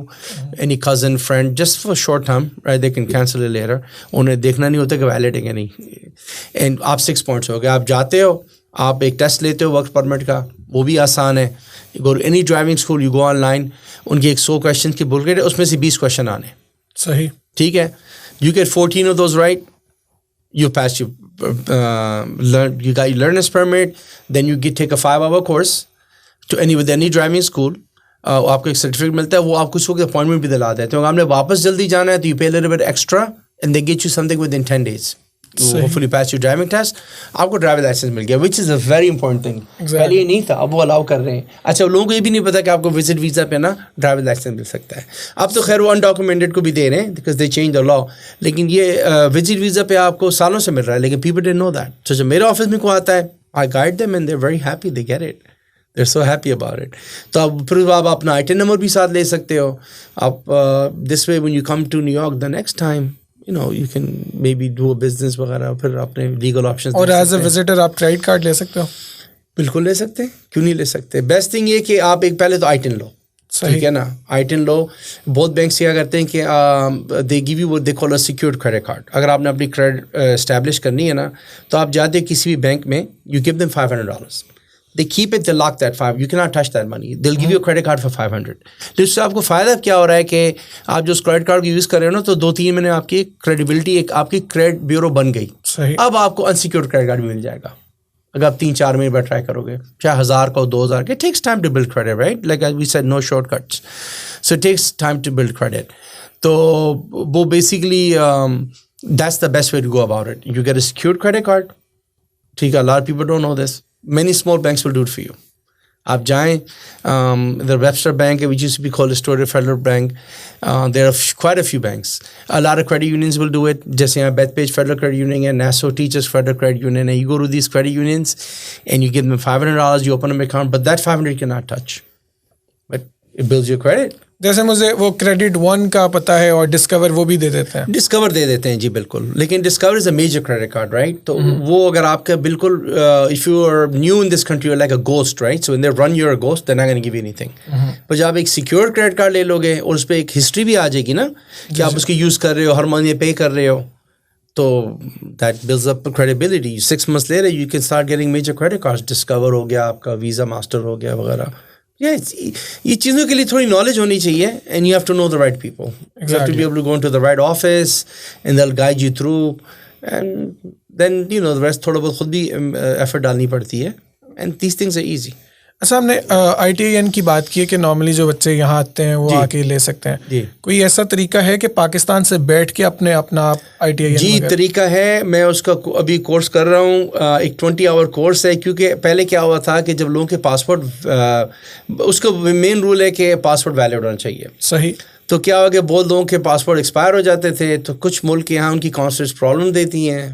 Any cousin, friend, just for short term, right? They can cancel it later. उन्हें देखना नहीं होता कि valid है कि नहीं. And आप 6 points हो गए. आप जाते हो, आप एक टेस्ट लेते हो वर्क परमिट का, वो भी आसान है. You go to any driving school, you go online. उनकी 100 क्वेश्चन की बुक है, उसमें से 20 क्वेश्चन आने. सही. ठीक है, you get 14 of those right, you pass you you got your learner's permit. Then you take a 5-hour course to with any driving school. आपको एक सर्टिफिकेट मिलता है, वो आपको उसको अपॉइंटमेंट भी दिला देते हैं. आपने वापस जल्दी जाना है तो you pay a little bit extra and they get you something within 10 days. Hopefully pass your driving test. आपको ड्राइविंग लाइसेंस मिल गया, which is a very important thing. पहले ये नहीं था, अब वो अलाउ कर रहे हैं. अच्छा, लोगों को ये भी नहीं पता कि आपको विजिट वीज़ा पे ना ड्राइविंग लाइसेंस मिल सकता है. अब तो खैर वो अनडॉक्यूमेंटेड को भी दे रहे हैं because they changed the law. लेकिन ये विजिट वीज़ा पे आपको सालों से मिल रहा है, लेकिन people didn't know that. So जब मेरे ऑफिस में कोई आता है, I guide them and they're very happy, they get it. They're so happy about it. तो अब फिर आप अपना ITIN नंबर भी साथ ले सकते हो. आप this way when you come to New York the next time, you know, you can maybe do a business वगैरह, फिर अपने लीगल ऑप्शंस. और एज अ विजिटर आप क्रेडिट कार्ड ले सकते हो. बिल्कुल ले सकते हैं, क्यों नहीं ले सकते. बेस्ट थिंग ये कि आप एक पहले तो ITIN लो. ठीक है ना, ITIN लो. बहुत बैंक क्या करते हैं कि they give you what they call a secured credit card. अगर आपने अपनी क्रेडिट एस्टैब्लिश करनी है ना, तो आप जाते किसी भी बैंक में, you give them $500. They keep it, they lock that 5. You cannot touch that money. They'll give you a credit card for 500. तो इससे आपको फ़ायदा क्या हो रहा है कि आप जो उस क्रेडिट कार्ड को यूज़ कर रहे हो ना, तो 2-3 महीने आपकी क्रेडिबिलिटी, एक आपकी क्रेडिट ब्यूरो बन गई. सही. अब आपको अनसिक्योर्ड क्रेडिट कार्ड भी मिल जाएगा. अगर आप 3-4 महीने बाद ट्राई करोगे, चाहे 1000 का हो 2000 का, it takes time to build credit, right? Like we said, no shortcuts. So it takes time to build credit. तो वो basically that's the best way to go about it. You get a secured credit card. ठीक है, a lot of people don't know this. Many small banks will do it for you. आप जाएं, the Webster Bank, which used to be called Astoria Federal Bank, there are quite a few banks. A lot of credit unions will do it. जैसे यहाँ Bethpage Federal Credit Union है, Nassau Teachers Federal Credit Union है. You go to these credit unions and you give them $500, you open an account, but that $500 you cannot touch. But it builds your credit. जैसे मुझे वो credit one का पता है और discover वो भी दे देते हैं. डिस्कवर दे देते हैं जी, बिल्कुल. लेकिन Discover is a major credit card, right? तो वो अगर आपका बिल्कुल if you are new in this country, you are like a ghost, right? So when they run you are a ghost, they are not gonna give you anything. पर जब आप एक secure credit card ले लोगे और उस पर एक हिस्ट्री भी आ जाएगी ना कि आप उसकी यूज कर रहे हो, हर महीने पे कर रहे हो, तो that builds up credibility. 6 months later you can start getting major credit cards. Discover हो गया आपका, वीजा मास्टर हो गया वगैरह. ये चीज़ों के लिए थोड़ी नॉलेज होनी चाहिए, and you have to know the right people. You have to be able to go into the right office and they will guide you through, and then you know the rest थोड़ा बहुत खुद भी effort डालनी पड़ती है, and these things are easy. अच्छा, हमने ITIN की बात की है कि नॉर्मली जो बच्चे यहाँ आते हैं वो आके ले सकते हैं. जी. कोई ऐसा तरीका है कि पाकिस्तान से बैठ के अपना ITIN? जी, तरीका है. मैं उसका अभी कोर्स कर रहा हूँ. एक 20 आवर कोर्स है, क्योंकि पहले क्या हुआ था कि जब लोगों के पासपोर्ट, उसका मेन रूल है कि पासपोर्ट वैलिड होना चाहिए. सही. तो क्या हुआ कि बहुत लोगों के पासपोर्ट एक्सपायर हो जाते थे, तो कुछ मुल्क यहाँ उनकी कॉन्सुलेट्स प्रॉब्लम देती हैं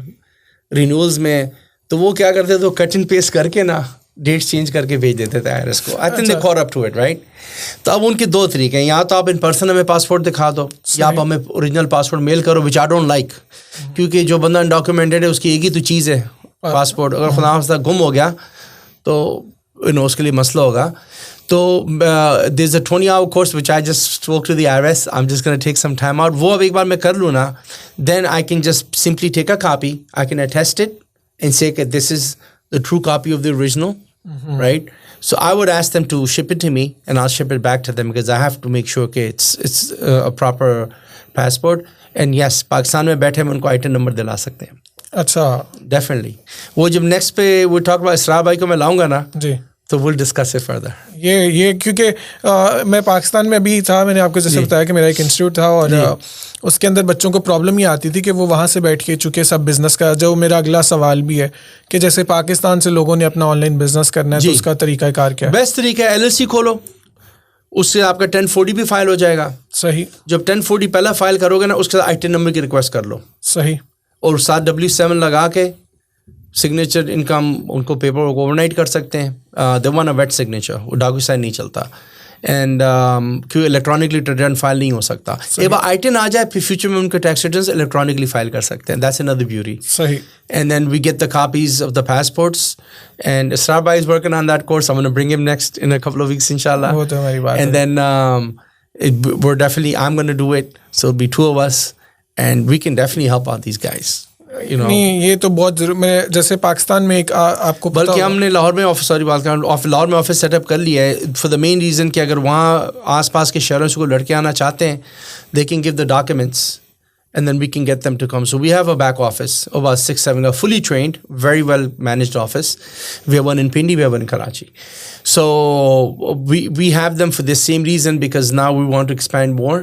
रिन्यूअल्स में, तो वो क्या करते थे, तो कट एंड पेस्ट करके ना डेट्स चेंज करके भेज देते थे IRS को. I think they caught up to it, right? तो अब उनके 2 तरीके हैं. या तो आप इन पर्सन हमें पासपोर्ट दिखा दो, या आप हमें ओरिजिनल पासपोर्ट मेल करो, विच आई डोंट लाइक, क्योंकि जो बंदा अनडॉक्यूमेंटेड है उसकी एक ही तो चीज़ है पासपोर्ट. अगर खुदा हफ्ता गुम हो गया तो उसके लिए मसला होगा. तो there is a 20-hour course which I just spoke to the IRS. I am just gonna take some time out. वो अब एक बार मैं कर लूँ ना, then I can just simply take a copy, I can attest it and say कि this is the true copy of the original, right? So I would ask them to ship it to me, and I'll ship it back to them, because I have to make sure कि it's a proper passport. And yes, Pakistan में बैठे हम उनको ITIN number दिला सकते हैं. अच्छा, definitely. वो जब नेक्स्ट पे वो टॉक अबाउट इसरार भाई को मैं लाऊंगा ना जी, तो विल डिस्कस इट फर्दर. ये क्योंकि मैं पाकिस्तान में अभी था, मैंने आपको जैसे बताया कि मेरा एक इंस्टीट्यूट था, और उसके अंदर बच्चों को प्रॉब्लम ये आती थी कि वो वहाँ से बैठ के, चूँकि सब बिज़नेस का, जो मेरा अगला सवाल भी है कि जैसे पाकिस्तान से लोगों ने अपना ऑनलाइन बिजनेस करना है, तो उसका तरीकाकार क्या है? बेस्ट तरीका है LLC खोलो, उससे आपका 1040 भी फाइल हो जाएगा. सही. जब 1040 पहला फाइल करोगे ना, उसके साथ ITIN नंबर की रिक्वेस्ट कर लो. सही. और साथ W7 लगा के सिग्नेचर इनकम उनको पेपर वर्क ओवरनाइट कर सकते हैं. They want a wet signature, वो डॉक्यूसाइन नहीं चलता, एंड क्यों इलेक्ट्रॉनिकली रिटर्न फाइल नहीं हो सकता. एक बार ITIN आ जाए, फिर फ्यूचर में उनके टैक्स रिटर्न्स इलेक्ट्रॉनिकली फाइल कर सकते हैं. That's another beauty. सही. And then we get the copies of the passports, and Israr bhai is working on that course. I'm going to bring him next in a couple of weeks, inshallah. वो तो हमारी बात है. And then we're definitely, I'm going to do it, so it'll be 2 of us, and we can definitely help out these guys. नहीं, ये तो बहुत जरूर. मैं जैसे पाकिस्तान में एक आपको बल्कि हमने लाहौर में ऑफिस, सॉरी बात कर, लाहौर में ऑफिस सेटअप कर लिया है, फॉर द मेन रीज़न कि अगर वहाँ आसपास के शहरों से कोई लड़के आना चाहते हैं, they can give the documents and then we can get them to come. So we have a back office, about 6-7, a fully trained, very well managed office. We have one in Pindi, we have one in Karachi. So we have them for this same reason, because now we want to expand more.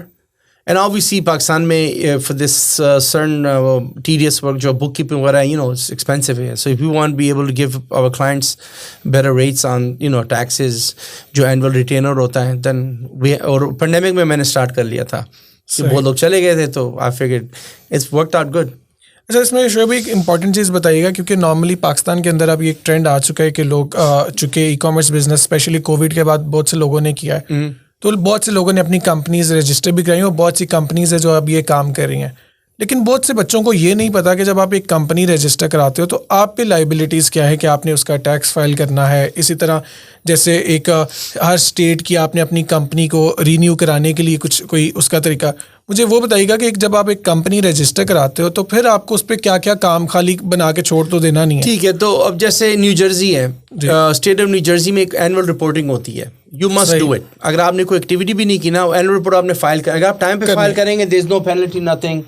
And obviously Pakistan mein for this certain tedious work, jo bookkeeping whatever, you know, it's expensive here. So if we want to be able to give our clients better rates on, you know, taxes, jo annual retainer hota hai, then we, और pandemic में मैंने start कर लिया था. बहुत लोग चले गए थे, तो I figured it's worked out good. अच्छा, इसमें शोएब एक इम्पॉर्टेंट चीज़ बताइएगा, क्योंकि नॉर्मली पाकिस्तान के अंदर अभी एक ट्रेंड आ चुका है कि लोग, चूँकि ई-कॉमर्स बिजनेस स्पेशली कोविड के बाद बहुत से लोगों ने किया है, तो बहुत से लोगों ने अपनी कंपनीज रजिस्टर भी कराई, और बहुत सी कंपनीज है जो अब ये काम कर रही हैं. लेकिन बहुत से बच्चों को ये नहीं पता कि जब आप एक कंपनी रजिस्टर कराते हो तो आप पे लाइबिलिटीज़ क्या है, कि आपने उसका टैक्स फाइल करना है. इसी तरह जैसे एक हर स्टेट की आपने अपनी कंपनी को रीन्यू कराने के लिए कोई उसका तरीका, मुझे वो बताइएगा कि जब आप एक कंपनी रजिस्टर कराते हो तो फिर आपको उस पर क्या क्या काम खाली बना के छोड़ तो देना नहीं है? ठीक है, तो अब जैसे न्यू जर्सी है, स्टेट ऑफ न्यू जर्सी में एक एनुअल रिपोर्टिंग होती है, यू मस्ट डू इट. अगर आपने कोई एक्टिविटी भी नहीं की ना, एनुअल रिपोर्ट आपने फाइल कर, अगर आप टाइम पे फाइल करेंगे there is no penalty nothing.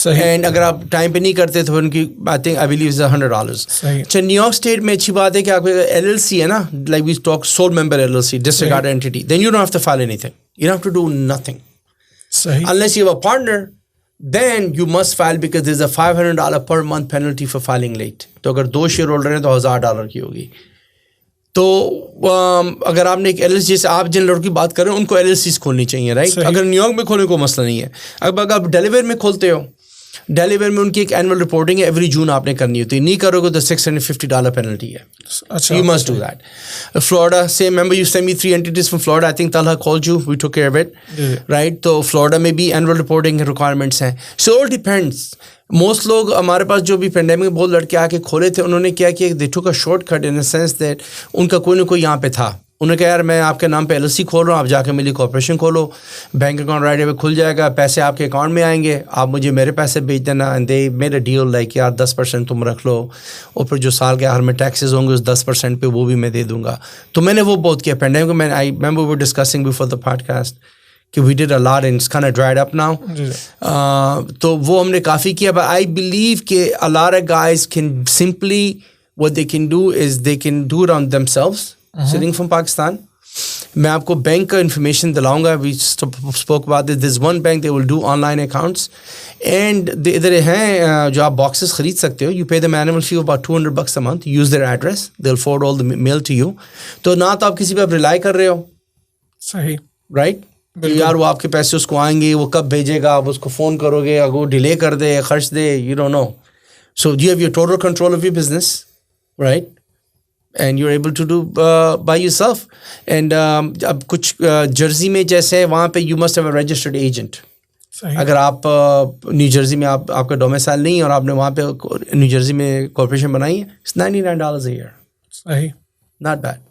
And अगर आप टाइम पे नहीं करते तो उनकी I think I believe is $100. अच्छा, न्यूयॉर्क स्टेट में अच्छी बात है कि आपको LLC है ना, like we talk sole member LLC, disregarded entity, then you don't have to file anything, you have to do nothing unless you have a partner. Then you must file because there's a $500 per month penalty for filing late. तो अगर 2 share holder हैं तो $1,000 की होगी. तो अगर आपने एक LLC, जैसे आप जिन लोगों की बात कर रहे हैं उनको LLCs खोलनी चाहिए, राइट? अगर न्यूयॉर्क में खोलने को मसला नहीं है. अगर आप डेलावेयर में खोलते हो, डेलावेयर में उनकी एक एनुअल रिपोर्टिंग है, एवरी जून आपने करनी होती है. नहीं करोगे तो $650 पेनल्टी है. अच्छा, you must do that. Florida, same. Remember you sent me 3 entities from Florida. I think Talha called you. We took care of it, right? तो Florida में भी annual reporting requirements हैं. So it all depends. Most लोग हमारे पास जो भी pandemic बहुत लड़के आके खोले थे, उन्होंने क्या किया, they took a shortcut in a sense that उनका कोई ना कोई यहाँ पे था. उन्होंने कहा यार मैं आपके नाम पे LLC खोल रहा हूँ, आप जाके मेरी कॉर्पोरेशन खोलो, बैंक अकाउंट राइट अवे खुल जाएगा, पैसे आपके अकाउंट में आएंगे, आप मुझे मेरे पैसे भेज देना. And they made a deal like यार 10% तुम रख लो और फिर जो साल के आखिर में टैक्सेस होंगे उस 10% पे वो भी मैं दे दूंगा. तो मैंने वो बहुत किया पेंडेमिक में. I remember we were discussing before the podcast कि we did a lot and it's kind of dried up now. तो वो हमने काफ़ी किया. बट आई बिलीव कि a lot of guys can simply what they can do is they can do it on themselves sitting from Pakistan. मैं आपको bank का information दिलाऊंगा. We spoke about this. This one bank they will do online accounts and इधर हैं जो आप boxes खरीद सकते हो. You pay them annual fee about $200 a month. Use their address, they will forward all the mail to you. तो ना तो आप किसी पे रिलाई कर रहे हो, सही, राइट? यार वो आपके पैसे उसको आएंगे, वो कब भेजेगा, आप उसको फ़ोन करोगे, अगर वो डिले कर दे, खर्च दे, you don't know. So you have your total control of your business, right? And you're able to do by yourself. And अब कुछ जर्सी में जैसे वहाँ पे you must have a registered agent. अगर आप न्यू जर्सी में आपका डोमिसाइल नहीं है और आपने वहाँ पे न्यू जर्सी में कॉर्पोरेशन बनाई है, it's $99 a year. सही, not bad.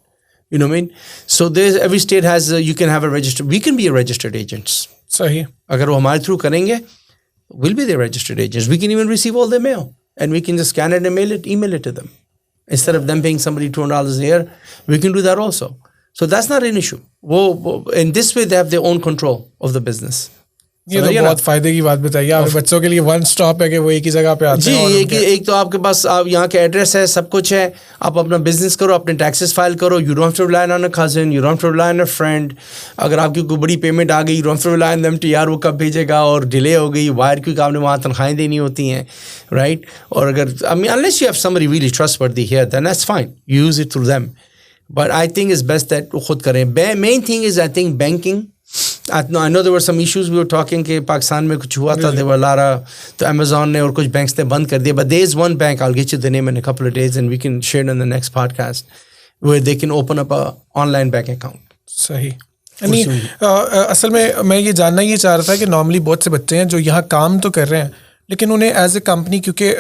You know what I mean? So there's every state has you can have a registered. We can be a registered agents. सही. अगर वो हमारे थ्रू करेंगे, we'll be their registered agents. We can even receive all their mail and we can just scan it and email it to them. Instead of them paying somebody $200 a year, we can do that also. So that's not an issue. In this way, they have their own control of the business. ये तो बहुत फायदे की बात बताइए. आप बच्चों के लिए वन स्टॉप है कि वो एक ही जगह पे आते हैं. जी, एक तो आपके पास आप यहाँ के एड्रेस है, सब कुछ है. आप अपना बिजनेस करो, अपने टैक्सेस फाइल करो. You don't have to rely on a cousin, you don't have to rely on a friend. अगर आपकी कोई बड़ी पेमेंट आ गई, you don't have to rely on them to यार वो कब भेजेगा और डिले हो गई वायर, क्योंकि आपने वहाँ तनख्वाहें देनी होती हैं, राइट? और अगर I mean unless you have somebody really trustworthy here, then that's fine, use it through them. But I think it's best that वो खुद करें. Main thing is I think banking. I know there were some issues we were talking कि पाकिस्तान में कुछ हुआ था. There were a lot of, तो Amazon ने और कुछ banks ने बंद कर दिए. But there is one bank, I'll get you the name in a couple of days and we can share it on the next podcast, where they can open up a online bank account. सही. नहीं, असल में मैं ये जानना ये चाह रहा था कि नॉर्मली बहुत से बच्चे हैं जो यहाँ काम तो कर रहे हैं लेकिन उन्हें एज ए कंपनी क्योंकि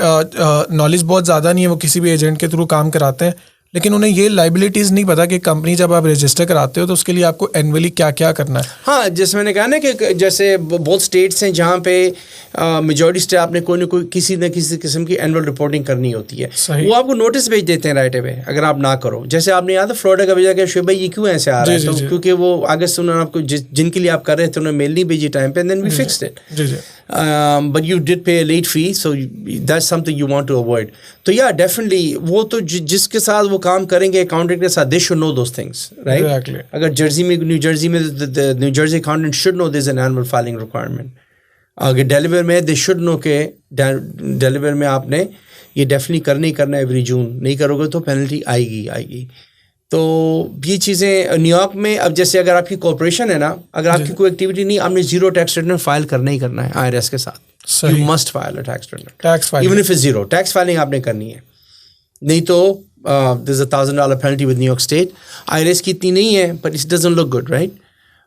नॉलेज बहुत ज़्यादा नहीं है, वो किसी भी एजेंट के थ्रू काम कराते हैं, लेकिन उन्हें ये लाइबिलिटीज़ नहीं पता कि कंपनी जब आप रजिस्टर कराते हो तो उसके लिए आपको एनुअली क्या क्या करना है. हाँ, जैसे मैंने कहा ना कि जैसे बहुत स्टेट्स हैं जहाँ पे मेजॉरिटी स्टेट आपने कोई ना कोई किसी न किसी किस्म की एनुअल रिपोर्टिंग करनी होती है. वो आपको नोटिस भेज देते हैं राइट अवे अगर आप ना करो. जैसे आपने याद है फ्लोरिडा का भेजा कि शुभ भाई ये क्यों ऐसे आ रहा है, तो क्योंकि वो आगे से उन्होंने आपको जिनके लिए आप कर रहे थे उन्होंने मेल नहीं भेजी टाइम पे, then we fixed it. But you did pay a late fee, so that's something you want to avoid. तो yeah, definitely वो तो जिसके साथ वो काम करेंगे अकाउंटेंट के साथ, they should know those things, right? Exactly. अगर जर्सी में न्यू जर्सी में the New Jersey accountant should know there's an annual filing requirement. अगर डेलीवर में they should know के डेलीवर में आपने ये डेफिनेटली करना ही करना है एवरी जून. नहीं करोगे तो पेनल्टी आएगी. तो ये चीज़ें न्यूयॉर्क में, अब जैसे अगर आपकी कॉर्पोरेशन है ना, अगर आपकी कोई एक्टिविटी नहीं, आपने जीरो टैक्स रिटर्न फाइल करना ही करना है IRS के साथ. You must file a tax return even if is zero. Tax filing आपने करनी है, नहीं तो there's $1,000 penalty with New York state. IRS की इतनी नहीं है, but it doesn't look good, right?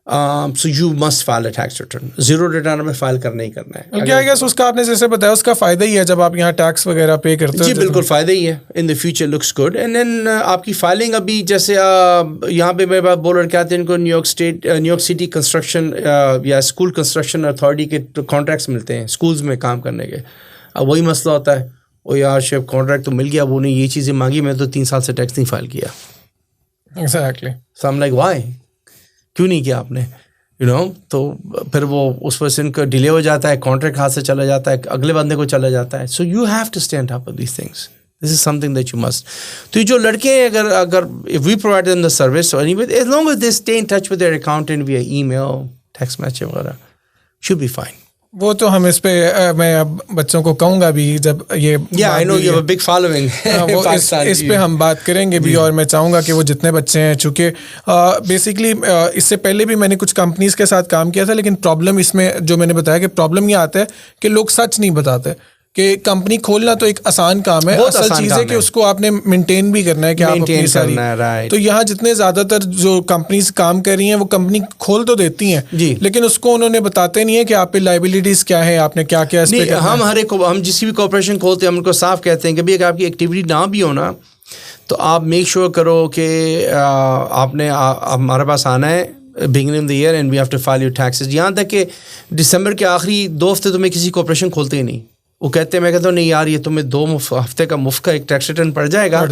So you must file a tax return. Zero return में फाइल करना ही करना है. क्या गैस उसका आपने जैसे बताया उसका फ़ायदा ही है जब आप यहाँ टैक्स वगैरह पे करते हो. जी बिल्कुल फ़ायदा ही है. In the future looks good. And then आपकी फाइलिंग अभी जैसे यहाँ पे मेरे पास बोल रहे क्या थे इनको न्यूयॉर्क सिटी कंस्ट्रक्शन या स्कूल कंस्ट्रक्शन अथॉरिटी के कॉन्ट्रैक्ट्स मिलते हैं स्कूल्स में काम करने के. अब वही मसला होता है वो यार शेफ कॉन्ट्रैक्ट तो मिल गया वो ने ये चीज़ें मांगी मैं तो 3 साल से टैक्स नहीं फाइल किया. Exactly. So I am like why क्यों नहीं किया आपने तो फिर वो उस पर्सन का डिले हो जाता है कॉन्ट्रैक्ट हाथ से चला जाता है अगले बंदे को चला जाता है. So you have to stay on top of these things. This is something that you must. तो ये जो लड़के हैं अगर if we provide them the service और as long as they stay in touch with their accountant via email text message वगैरह should be fine. वो तो हम इस पे मैं अब बच्चों को कहूँगा भी जब ये I know you have a big following. वो इस पे हम बात करेंगे भी और मैं चाहूँगा कि वो जितने बच्चे हैं चूँकि बेसिकली इससे पहले भी मैंने कुछ कंपनीज के साथ काम किया था लेकिन प्रॉब्लम इसमें जो मैंने बताया कि प्रॉब्लम ये आता है कि लोग सच नहीं बताते कि कंपनी खोलना तो एक आसान काम है. असल चीज़ है कि उसको आपने मेंटेन भी करना है कि आप अपनी सारी. तो यहाँ जितने ज़्यादातर जो कंपनीज काम कर रही हैं वो कंपनी खोल तो देती हैं लेकिन उसको उन्होंने बताते नहीं है कि आप पे लाइबिलिटीज़ क्या है आपने क्या क्या इस पे करना है. हम हर एक हम जिस भी कॉर्पोरेशन खोलते हैं हम उनको साफ कहते हैं कि भाई अगर आपकी एक्टिविटी ना भी हो ना तो आप मेक श्योर करो कि आपने हमारे पास आना है beginning of the year and we have to file your taxes. यहाँ तक कि दिसंबर के आखिरी 2 हफ्ते तो मैं किसी कॉर्पोरेशन खोलते ही नहीं. वो कहते हैं मैं कहता हूँ नहीं यार ये तुम्हें 2 हफ्ते का मुफ्त का एक टैक्स रिटर्न पड़ जाएगा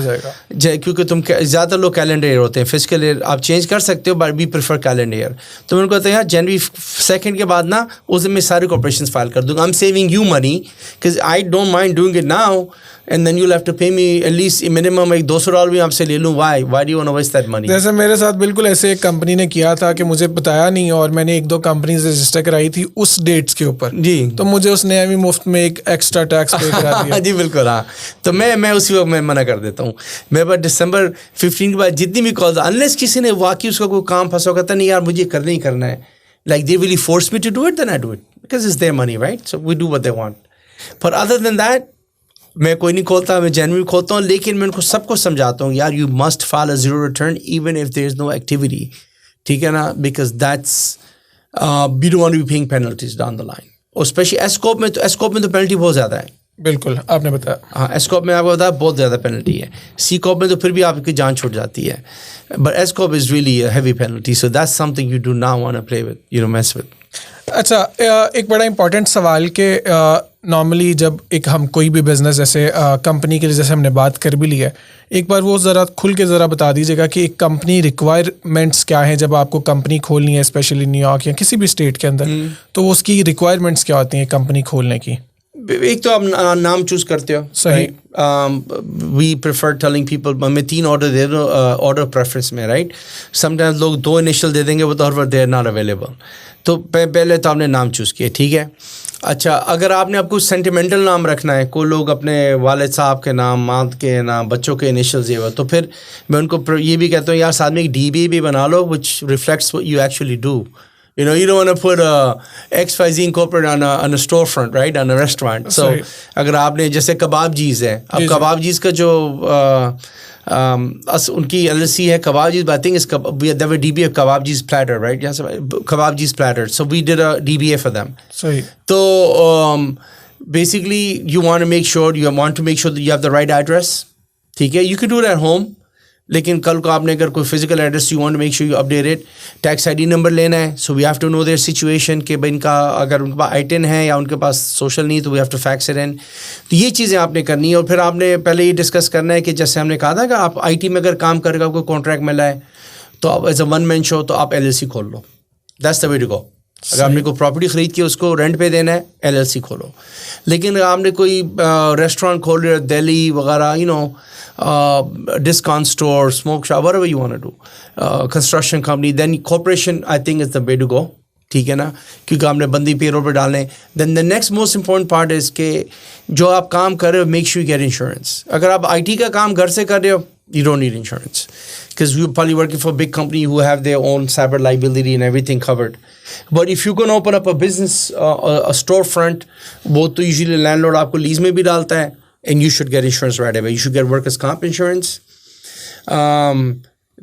क्योंकि तुम ज़्यादा लोग कैलेंडर ईयर होते हैं. फिजिकल ईयर आप चेंज कर सकते हो but we prefer calendar year. तो मैं उनको कहते हैं यार जनवरी 2 के बाद ना उस दिन मैं सारे कॉर्पोरेशन फाइल कर दूँगा. I am saving you money because I don't mind doing it now and then you have to pay me at least minimum एक $200 भी आपसे ले लूँ. Why do you want to waste that money. जैसे मेरे साथ बिल्कुल ऐसे एक कंपनी ने किया था कि मुझे बताया नहीं और मैंने 1-2 कंपनीज रजिस्टर कराई थी उस डेट्स के ऊपर जी. तो मुझे उसने अभी मुफ्त में एक एक्स्ट्रा टैक्स पे करा दिया. जी बिल्कुल. हाँ तो मैं उसी वक्त मैं मना कर देता हूँ. मेरे पास दिसंबर 15 के बाद जितनी भी कॉल्स अनलेस किसी ने वाकई उसका कोई काम फंसा कहता नहीं यार मुझे करना ही करना है like they will force me to do it then I do it because it's their money right. So we do what they want. For other than that मैं कोई नहीं खोलता. मैं जनवरी खोलता हूँ लेकिन मैं उनको सबको समझाता हूँ यार you must file a zero return even if there is no activity. ठीक है ना because that's we don't want to be paying penalties down the line. और स्पेशली एस्कोप में तो पेनल्टी बहुत ज़्यादा है. बिल्कुल आपने बताया. हाँ एस्कोप में आपको बताया बहुत ज़्यादा पेनल्टी है. सी कॉप में तो फिर भी आपकी जान छूट जाती है बट एस्कोप is really a heavy penalty. So that's something you do not want to play with mess with. अच्छा एक बड़ा इंपॉर्टेंट सवाल के नॉर्मली जब एक हम कोई भी बिजनेस जैसे कंपनी के लिए जैसे हमने बात कर भी ली है एक बार वो ज़रा खुल के ज़रा बता दीजिएगा कि एक कंपनी रिक्वायरमेंट्स क्या हैं जब आपको कंपनी खोलनी है स्पेशली न्यूयॉर्क या किसी भी स्टेट के अंदर तो उसकी रिक्वायरमेंट्स क्या होती हैं कंपनी खोलने की. एक तो आप नाम चूज करते हो. सही. वी प्रेफर टेलिंग पीपल मैं 3 ऑर्डर दे दूँ ऑर्डर प्रेफरेंस में राइट. समटाइम्स लोग 2 इनिशियल दे देंगे वो तो दे आर नॉट अवेलेबल. तो पहले तो आपने नाम चूज़ किया ठीक है. अच्छा अगर आपने आपको सेंटिमेंटल नाम रखना है कोई लोग अपने वालिद साहब के नाम माँ के नाम बच्चों के इनिशियल्स ये तो फिर मैं उनको ये भी कहता हूँ यार साथ में एक DBA भी बना लो which reflects what you actually do. You know, you don't want to put XYZ Incorporated on a storefront, right? On a restaurant. So, अगर आपने जैसे कबाबजीज़ है, अब कबाबजीज़ का जो उनकी LLC है कबाबजीज़, I think is they were DBA कबाबजीज़ platter, right? यहाँ से कबाबजीज़ platter. So we did a DBA for them. सही. तो basically you want to make sure that you have the right address. ठीक है? You can do it at home. लेकिन कल को आपने अगर कोई physical address you want to make sure you update it. Tax ID number लेना है so we have to know their situation कि भाई इनका अगर उनके पास ITIN है या उनके पास सोशल नहीं तो we have to fax it in. तो ये चीज़ें आपने करनी है. और फिर आपने पहले ये डिस्कस करना है कि जैसे हमने कहा था कि आप IT में अगर काम करेगा आपको कॉन्ट्रैक्ट मिला है तो आप एज अ 1 मैन शो तो आप LLC खोल लो. That's the way to go. अगर आपने कोई प्रॉपर्टी खरीद के उसको रेंट पे देना है LLC खोलो. लेकिन अगर आपने कोई रेस्टोरेंट खोल रहे हो दिल्ली वगैरह discount store, smoke shop, whatever you want to do, construction company, then corporation I think is the way to go. ठीक है ना क्योंकि आपने बंदी पेरोल पर डालने. then the next most important part is कि जो आप काम कर रहे हो make sure you get insurance. अगर आप IT का काम घर से कर रहे हो you don't need insurance because you're probably working for a big company who have their own cyber liability and everything covered. But if you're going to open up a business, a storefront, वो तो usually landlord आपको lease में भी डालता है. And you should get insurance right away. You should get workers' comp insurance.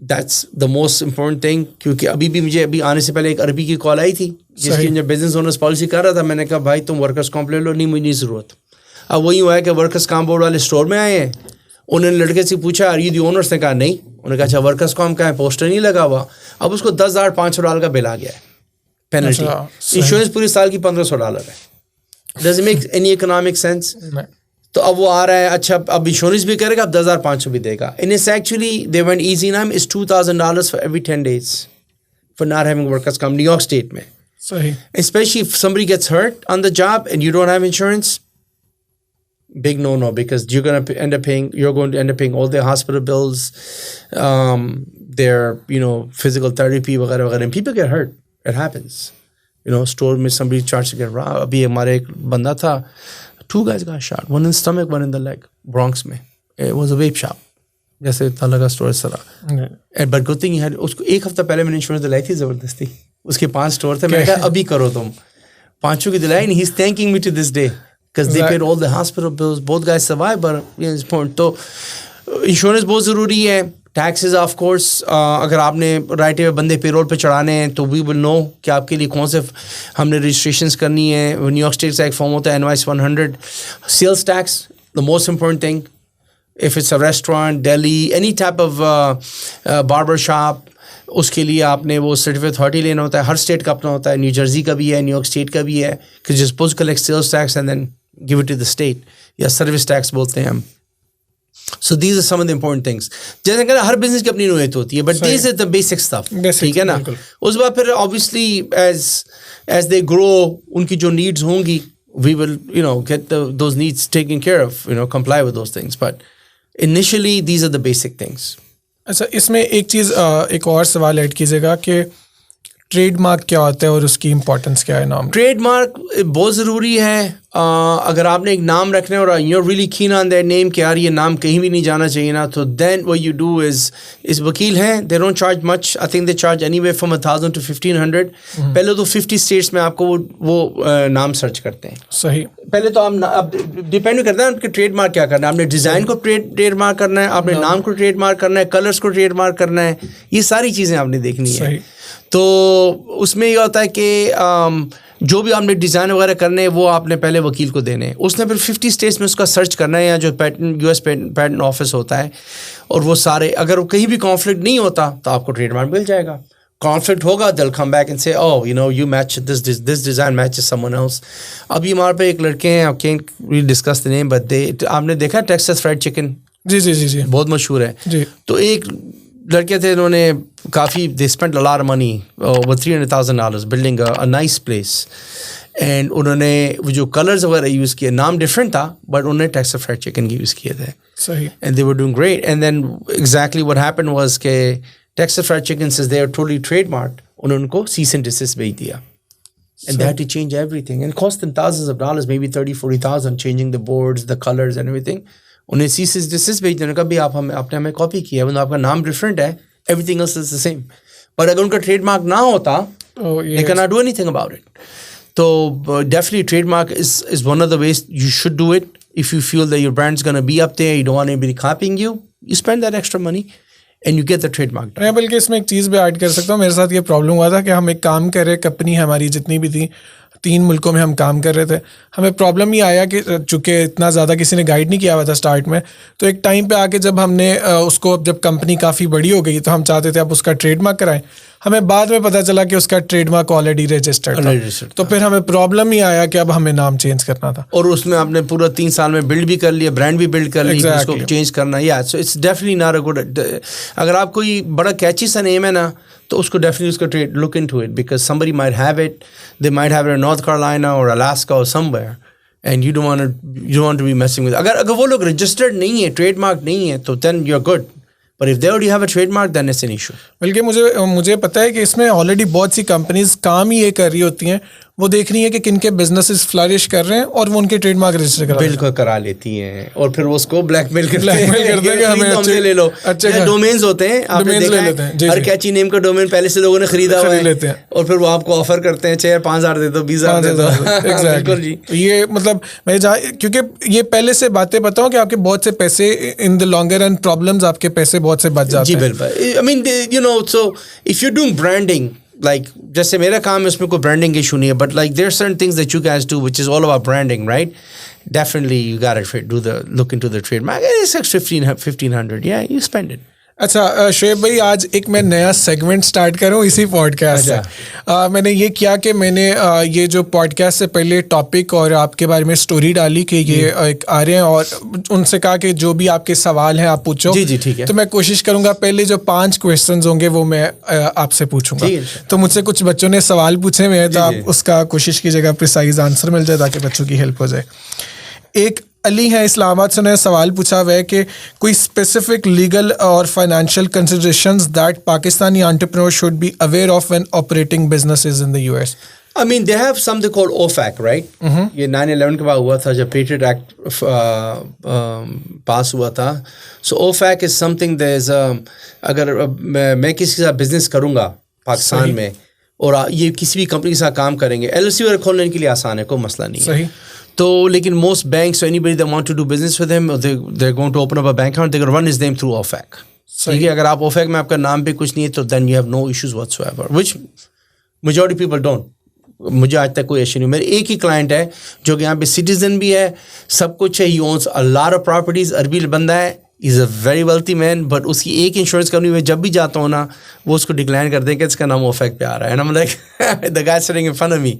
That's the most important thing. क्योंकि अभी आने से पहले एक अरबी की कॉल आई थी जिसकी मुझे बिजनेस ओनर्स पॉलिसी कर रहा था. मैंने कहा भाई तुम वर्कर्स कॉम्प ले लो. नहीं मुझे नहीं ज़रूरत. अब वही हुआ है कि वर्कर्स कॉम्प बोर्ड वाले स्टोर में आए हैं. उन्होंने लड़के से पूछा आर यू दी ओनर्स. ने कहा नहीं. उन्होंने कहा अच्छा वर्कर्स कॉम्प का है, पोस्टर नहीं लगा हुआ. अब उसको $10,500 का बिल आ गया है पेनल्टी. इंश्योरेंस पूरे साल की $1,500 है. Doesn't make any economic sense. तो अब वो आ रहा है. अच्छा अब इंश्योरेंस भी करेगा, अब 10,500 भी देगा. In it's actually they went easy नाम is $2,000 for every 10 days for not having workers comp. New York state में सही. Especially if somebody gets hurt on the job and you don't have insurance, big no, because you're going to end up paying all their hospital bills, their physical therapy वगैरह वगैरह. And people get hurt. It happens. Store में somebody charged to get robbed. अभी हमारे एक बंदा था. 2 guys got shot. One in the stomach, one in the leg. Bronx में. It was a vape shop. जैसे इतना लगा स्टोर इस तरह. But good thing he had. उसको 1 हफ्ता पहले मैंने इंश्योरेंस दिलाई थी ज़बरदस्ती. उसके 5 स्टोर थे. मैंने कहा अभी करो तुम. 5 की दिलाई. And he's thanking me to this day because they paid all the hospital bills. Both guys survived, but it's important. तो इंश्योरेंस बहुत ज़रूरी है. टैक्सेस ऑफ कोर्स अगर आपने राइट वे बंदे पेरोल पे चढ़ाने हैं तो वी विल नो कि आपके लिए कौन से हमने रजिस्ट्रेशंस करनी है. न्यूयॉर्क स्टेट का एक फॉर्म होता है NYS 100. Sales tax the most important thing. If it's a restaurant, deli, any type of barber shop, उसके लिए आपने वो सर्टिफिकेट अथॉरिटी लेना होता है. हर स्टेट का अपना होता है. न्यू जर्सी का भी है, न्यूयॉर्क स्टेट का भी है. कि just suppose collect sales tax and then give it to the state, या सर्विस टैक्स बोलते हैं हम. So these are some of the important things. जैसे कहना हर बिजनेस की अपनी नोयत होती है, but this is the basic stuff. ठीक है ना. उस बाद फिर obviously as they grow, उनकी जो needs होंगी, we will get those needs taken care of, comply with those things. But initially these are the basic things. अच्छा, इसमें एक चीज़ एक और सवाल ऐड कीजिएगा कि ट्रेडमार्क क्या होता है और उसकी इम्पोर्टेंस क्या है. नाम ट्रेडमार्क बहुत ज़रूरी है. अगर आपने एक नाम रखना है और you are really keen on that name कि यार ये नाम कहीं भी नहीं जाना चाहिए ना, तो then what you do is वकील हैं, they don't charge much. I think they charge anyway from 1,000 to 1,500. पहले तो 50 स्टेट्स में आपको वो नाम सर्च करते हैं. सही. पहले तो आप डिपेंड करता है आपके ट्रेडमार्क क्या करना है. आपने डिज़ाइन को ट्रेडमार्क करना है, आपने नाम को ट्रेडमार्क करना है, कलर्स को ट्रेडमार्क करना है. ये सारी चीज़ें आपने देखनी है. तो उसमें ये होता है कि जो भी आपने डिज़ाइन वगैरह करने हैं वो आपने पहले वकील को देने हैं. उसने फिर 50 स्टेट्स में उसका सर्च करना है, या जो US पैटेंट ऑफिस होता है, और वो सारे अगर कहीं भी कॉन्फ्लिक्ट नहीं होता तो आपको ट्रेडमार्क मिल जाएगा. कॉन्फ्लिक्ट होगा they'll come back and say oh you match this design matches someone else. अभी हमारे पे एक लड़के हैं, I can't really discuss the name, but आपने देखा टेक्सास फ्राइड चिकन? जी बहुत मशहूर है जी. तो एक लड़के थे, उन्होंने काफ़ी they spent a lot of money, over $300,000 building a nice place. And उन्होंने वो जो कलर्स वगैरह यूज़ किए, नाम डिफरेंट था बट उन्होंने टेक्सास फ्राइड चिकन की यूज़ किए थे. सही. And they were doing great. And then exactly what happened was के Texas fried chicken since they are totally trademarked, उन्होंने उनको सीज एंड डिसीज भेज दिया. And they had to change everything and cost them thousands of dollars, maybe 30,000-40,000, changing the boards, the colors and everything. उन्हें seize disease भेज देने का भी आपने हमें कॉपी किया, मतलब आपका नाम डिफरेंट है, everything else is the same. पर अगर उनका ट्रेडमार्क ना होता, they cannot do anything about it. So definitely trademark is one of the ways you should do it. If you feel that your brand's going to be up there, you don't want anybody copying you, you spend that extra money and you get the trademark. मैं बल्कि इसमें एक चीज़ भी add कर सकता हूँ. मेरे साथ ये प्रॉब्लम हुआ था कि हम एक काम कर रहे, कंपनी हमारी जितनी भी थी, 3 मुल्कों में हम काम कर रहे थे. हमें प्रॉब्लम ये आया कि चूँकि इतना ज़्यादा किसी ने गाइड नहीं किया हुआ था स्टार्ट में, तो एक टाइम पे आके जब हमने उसको, जब कंपनी काफ़ी बड़ी हो गई तो हम चाहते थे अब उसका ट्रेडमार्क कराएं. हमें बाद में पता चला कि उसका ट्रेडमार्क ऑलरेडी रजिस्टर्ड था. तो फिर हमें प्रॉब्लम ही आया कि अब हमें नाम चेंज करना था. और उसमें आपने पूरा 3 साल में बिल्ड भी कर लिया, ब्रांड भी बिल्ड कर लिया, उसको चेंज करना. या so it's definitely not a good. अगर आप कोई बड़ा कैची सा नेम है ना, तो उसको डेफिनेटली उसको trade look into it, because somebody might have it, they might have it in North Carolina और अलास्का और somewhere, and you don't want to be messing with. अगर वो लोग रजिस्टर्ड नहीं है, ट्रेडमार्क नहीं है, तो then you are good. But if they already have a trademark, then it's an issue. बल्कि मुझे पता है कि इसमें ऑलरेडी बहुत सी कंपनीज काम ही ये कर रही होती हैं. वो देख रही है कि किनके बिजनेसेस फ्लरिश कर रहे हैं और वो उनके ट्रेडमार्क रजिस्टर करा बिल्कुल करा लेती हैं और फिर वो उसको ब्लैकमेल करते हैं कि हमें हमसे ले लो। अच्छे डोमेन्स होते हैं, आपने देखा है हर कैची नेम का डोमेन पहले से लोगों ने खरीदा हुआ है और फिर वो आपको ऑफर करते हैं 5,000 दे दो 20,000 दे दो। बिल्कुल जी, ये मतलब मैं क्योंकि ये पहले से बातें बताऊं कि आपके बहुत से पैसे in the longer run problems, आपके पैसे बहुत से बच जाते हैं। जी बिल्कुल। I mean you know, so if you doing branding, like जैसे मेरा काम है उसमें कोई ब्रांडिंग इशू नहीं है, but like there are certain things that you guys do which is all about branding, right? Definitely you gotta look into the trademark. It's like 1,500, yeah, you spend it. अच्छा शोएब भाई, आज एक मैं नया segment start कर रहा हूँ इसी पॉडकास्ट से। मैंने ये किया कि मैंने ये जो पॉडकास्ट से पहले टॉपिक और आपके बारे में स्टोरी डाली कि ये एक आ रहे हैं और उनसे कहा कि जो भी आपके सवाल हैं आप पूछो। जी जी ठीक है। तो मैं कोशिश करूंगा पहले जो 5 क्वेश्चंस होंगे वो मैं आपसे पूछूंगा। तो मुझसे कुछ बच्चों ने सवाल पूछे हुए हैं, तो आप उसका कोशिश कीजिएगा प्रिसाइज आंसर मिल जाए ताकि बच्चों की हेल्प हो जाए। एक अली है इस्लामाबाद से, उन्होंने सवाल पूछा हुआ है कि कोई स्पेसिफिक लीगल और financial considerations that Pakistani entrepreneur should be aware of when operating businesses in the US. I mean, they have something called OFAC, right? ये 9/11 के बाद हुआ था जब पेट्रियट एक्ट पास हुआ था। So OFAC is something there is अगर मैं किसी के साथ बिजनेस करूँगा पाकिस्तान में और ये किसी भी कंपनी के साथ काम करेंगे, LLC वगैरह खोलने के लिए आसान है, कोई मसला नहीं है। तो लेकिन most banks, anybody that want to do business with him, they are going to open up a bank account, they gonna run his name through OFAC। ठीक है, अगर आप OFAC में आपका नाम पे कुछ नहीं है तो then you have no issues whatsoever, which majority people don't. मुझे आज तक कोई इशू नहीं। मेरे एक ही क्लाइंट है जो कि यहाँ पे सिटीजन भी है, सब कुछ है, he owns a lot of properties, अरबी बंदा है, is a very wealthy man, but उसकी एक इंश्योरेंस कंपनी में जब भी जाता हूँ ना, वो उसको डिक्लाइन कर दें कि इसका नाम OFAC पे आ रहा है, and I am like the guy sitting in front of me,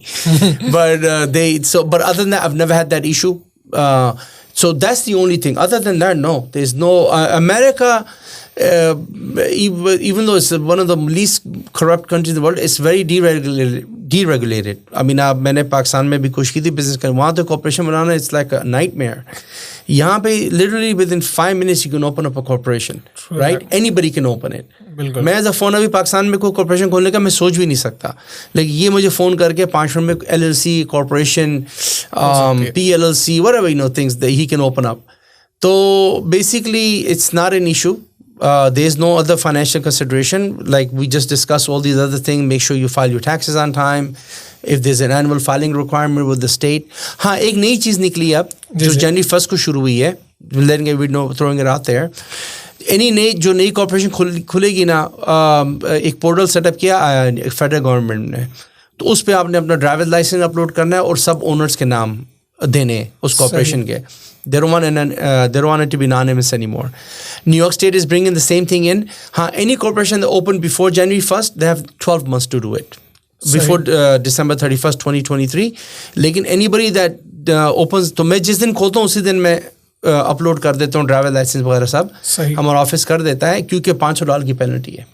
but other than that I have never had that issue. So that's the only thing. Other than that, no. There's no America. Even though it's one of the least corrupt countries in the world, it's very deregulated. I mean, मैंने पाकिस्तान में भी कोशिश की थी business करने, वहाँ तो corporation banana it's like a nightmare. यहाँ पे literally within 5 minutes you can open up a corporation, right? Anybody can open it. मैं एज अ फोन अभी पाकिस्तान में कोई कॉर्पोरेशन खोलने का मैं सोच भी नहीं सकता, लेकिन ये मुझे फ़ोन करके 5 मिनट में LLC corporation, PLLC, whatever you know things that he can open up. So basically it's not an issue. There's no other financial consideration, like we just discussed all these other things. Make sure you file your taxes on time. If there's an annual filing requirement with the state. हाँ, एक नई चीज़ निकली अब जो January 1st को शुरू हुई है, letting it know, throwing it out there. जो नई कॉर्पोरेशन खुलेगी ना, एक पोर्टल सेटअप किया फेडरल गवर्नमेंट ने, तो उस पर आपने अपना ड्राइवर लाइसेंस अपलोड करना है और सब ओनर्स के नाम देने उस कॉर्पोरेशन के। They don't want it to be anonymous anymore. New York State is bringing the same thing in. हाँ, any corporation that opened before January 1st, they have 12 months to do it. Before December 31st, 2023. लेकिन anybody that opens, तो मैं जिस दिन खोलता हूँ उसी दिन मैं अपलोड कर देता हूँ ड्राइवर लाइसेंस वगैरह सब, हमारा ऑफिस कर देता है, क्योंकि $500 की पेनल्टी है।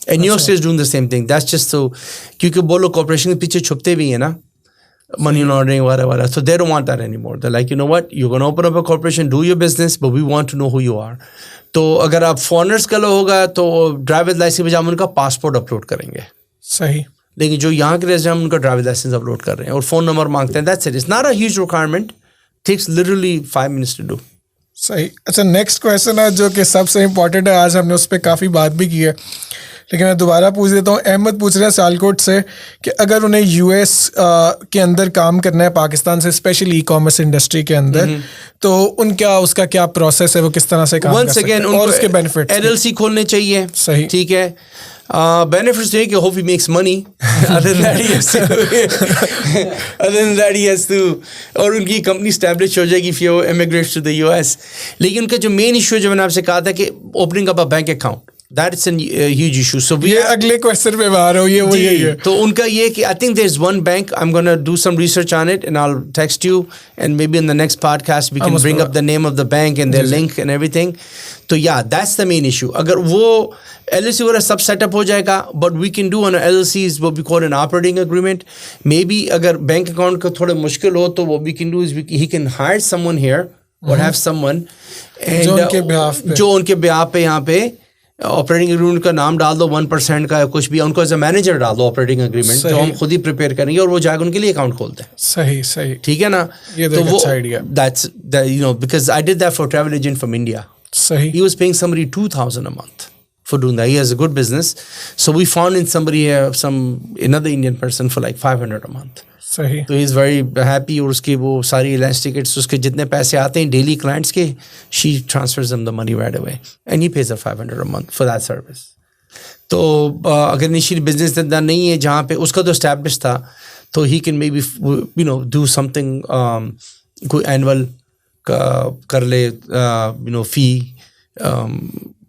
And new York state is doing the same thing, that's just so, क्योंकि वो लोग कॉर्पोरेशन के पीछे छुपते भी हैं ना, money laundering whatever, so they don't want that anymore. They're like, you know what, you're going to open up a corporation, do your business, but we want to know who you are. तो अगर आप foreigners का लो होगा तो driver licence बजाय उनका passport upload करेंगे, सही, लेकिन जो यहाँ के रेजिडेंट उनका ड्राइवर लाइसेंस अपलोड कर रहे हैं और फ़ोन नंबर मांगते हैं, that's it, it's not a huge requirement, takes literally 5 minutes to do. सही। अच्छा, नेक्स्ट क्वेश्चन है जो कि सबसे इम्पोर्टेंट है, आज हमने उस पर काफ़ी बात भी की है, लेकिन मैं दोबारा पूछ देता हूँ। अहमद पूछ रहे हैं सियालकोट से कि अगर उन्हें यूएस के अंदर काम करना है पाकिस्तान से, स्पेशली ई-कॉमर्स इंडस्ट्री के अंदर, तो उसका क्या प्रोसेस है, वो किस तरह से काम कर सकते हैं और उसके बेनिफिट्स? LLC खोलने चाहिए, सही, ठीक है। बेनिफिट्स ये कि hope he makes money, other than that he has to, और उनकी कंपनी स्टैब्लिश हो जाएगी if you immigrate to the US। लेकिन उनका जो मेन इशू जो मैंने आपसे कहा था कि opening up a bank account, that's a huge issue. So ये अगले क्वेश्चन पे आ रहा हूँ, ये वही है। तो उनका ये कि I think there's one bank, I'm gonna do some research on it and I'll text you, and maybe in the next podcast we can bring up the name of the bank and their link and everything. तो yeah, that's the main issue. अगर वो LLC वगैरह सब setup हो जाएगा, but we can do on a LLC is what we call an operating agreement. Maybe अगर bank account का थोड़ा मुश्किल हो तो what we can do is he can hire someone here or have someone and जो उनके behalf पे यहाँ पे ऑपरेटिंग एग्रीमेंट का नाम डाल दो 1% का कुछ भी, उनको एज अ मैनेजर डाल दो ऑपरेटिंग एग्रीमेंट, जो हम खुद ही प्रिपेयर करेंगे और वो जाकर उनके लिए अकाउंट खोलते हैं. सही ठीक है ना. ये तो अच्छा idea. That's you know because I did that for travel agent from India. सही. He was paying somebody $2,000 a month for doing that. He has a good business, so we found in somebody another Indian person for like $500 a month. सही. तो he is very happy. और उसकी वो सारी airlines tickets, उसके जितने पैसे आते हैं डेली क्लाइंट्स के, she transfers them the money right away and he pays $500 a month for that service. तो अगर इनिशियल बिजनेस धंधा नहीं है जहाँ पे उसका तो एस्टैब्लिश था, तो he can may be you know do something, कोई एनुअल कर ले, यू नो फी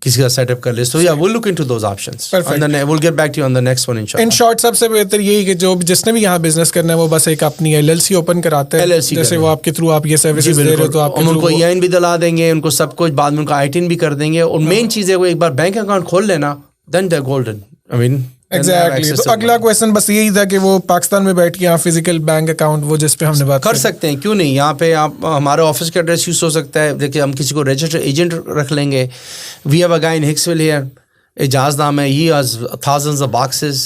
किसी का सेटअप कर ले. So yeah will look into those options and then will get back to you on the next one इंशाल्लाह. इन शॉर्ट सबसे बेहतर यही कि जो जिसने भी यहाँ बिजनेस करना है वो बस एक अपनी LLC ओपन कराते हैं. LLC जैसे वो आपके थ्रू आप ये सर्विसेज दे रहे हो तो आप उनको EIN भी दिला देंगे, उनको सब कुछ, बाद में उनका ITIN भी कर देंगे. और मेन चीज़ है वो एक बार बैंक अकाउंट खोल लेना, then they golden. I mean exactly. तो अगला क्वेश्चन बस यही था कि वो पाकिस्तान में बैठ के यहाँ फिजिकल बैंक अकाउंट वो जिस पे हमने बात कर सकते हैं, क्यों नहीं. यहाँ पे आप हमारा ऑफिस का एड्रेस यूज हो सकता है. देखिए हम किसी को रजिस्टर एजेंट रख लेंगे. We have a guy in Hicksville here, Aijaz नाम है. He has thousands of boxes.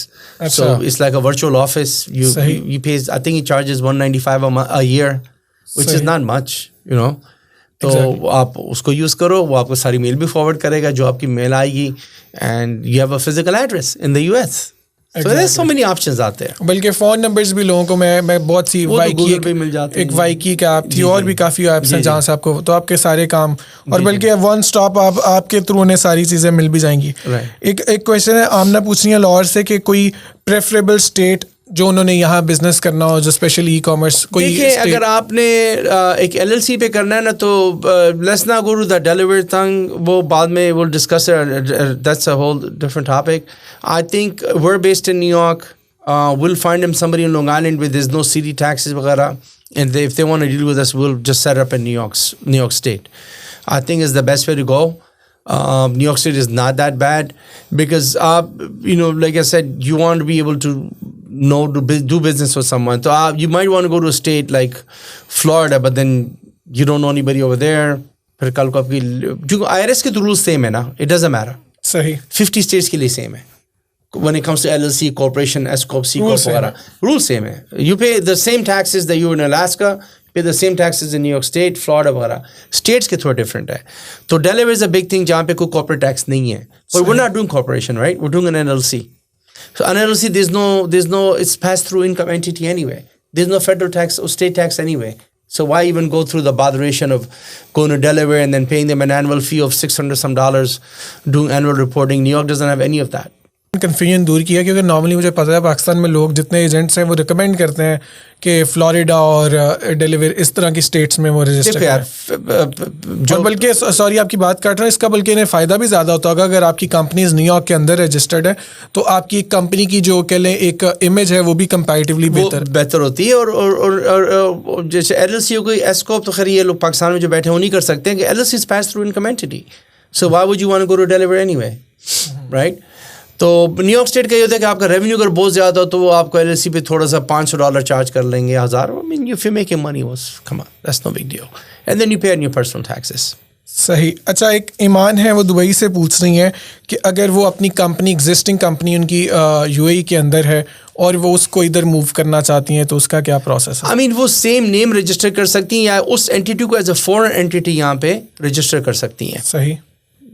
So it's like a virtual office. You pay, I think he charges $195 a year, which is not much, you know. तो आप उसको use करो, वो आपको सारी mail भी फॉरवर्ड करेगा जो आपकी मेल आएगी, and you have a physical address in the US. So there's so many options आते हैं. बल्कि फ़ोन नंबर्स भी लोगों को मैं बहुत सी वाईकी पे मिल जाते हैं. एक वाईकी का ऐप थी और भी काफ़ी ऐप्स हैं जहाँ से आपको तो आपके सारे काम और बल्कि वन स्टॉप आपके थ्रू उन्हें सारी चीज़ें मिल भी जाएंगी. एक क्वेश्चन है आमना पूछनी है लाहौर से कि कोई प्रेफरेबल स्टेट जो उन्होंने यहाँ बिजनेस करना हो, जो स्पेशली ई-कॉमर्स कोई. देखिए अगर आपने एक LLC पे करना है ना, तो let's not go to the deliver thing, वो बाद में will discuss, that's a whole different topic. I think we are based in New York, will find him somebody in Long Island with there is no city taxes वगैरह, and if they want to deal with us will just set up in New York State. I think is the best way to go. New York State is not that bad because you know, like I said, you want to be able to do business with someone. So you might want to go to a state like Florida, but then you don't know anybody over there. फिर कल को आपकी जो IRS के तो rules same है ना, it doesn't matter. सही. 50 states के लिए same है. When it comes to LLC, corporation, S corp, C corp वगैरह, rules same है. You pay the same taxes that you in Alaska. Pay the same taxes in New York State, Florida वगैरह. States के थोड़ा different है. तो Delaware is a big thing जहाँ पे कोई corporate tax नहीं है. But we're not doing corporation, right? We're doing an LLC. So an LLC, there's no, it's pass through income entity anyway. There's no federal tax or state tax anyway. So why even go through the botheration of going to Delaware and then paying them an annual fee of $600 some doing annual reporting? New York doesn't have any of that. Confusion दूर किया क्योंकि normally मुझे पता है पाकिस्तान में लोग जितने agents हैं वो रिकमेंड करते हैं कि फ्लोरिडा और डेलीवेयर इस तरह की स्टेट्स में वो रजिस्टर करें. जो बल्कि सॉरी आपकी बात काट रहा हूँ, इसका बल्कि इन्हें फ़ायदा भी ज़्यादा होता होगा अगर आपकी कंपनीज न्यूयॉर्क के अंदर रजिस्टर्ड है तो आपकी कंपनी की जो कह लें एक इमेज है वो भी कंपैरेटिवली बेहतर होती है. और जैसे LLC कोई एस कॉर्प, तो खैर ये लोग पाकिस्तान में जो बैठे हैं वो नहीं कर सकते हैं कि LLC is passed through income entity. So why would you want to go to Delaware anyway, right? तो न्यूयॉर्क स्टेट का ये होता है कि आपका रेवेन्यू अगर बहुत ज़्यादा हो तो वो आपको LLC पे थोड़ा सा $500 चार्ज कर लेंगे, 1000. I mean, if you're making money, come on, that's no big deal. And then you pay on your personal taxes. सही. अच्छा, एक ईमान है वो दुबई से पूछ रही हैं कि अगर वो अपनी कंपनी एग्जिस्टिंग कंपनी उनकी UAE के अंदर है और वो उसको इधर मूव करना चाहती हैं तो उसका क्या प्रोसेस है? I mean, वो सेम नेम रजिस्टर कर सकती हैं या उस एंटिटी को एज अ फॉरेन एंटिटी यहाँ पे रजिस्टर कर सकती हैं. सही.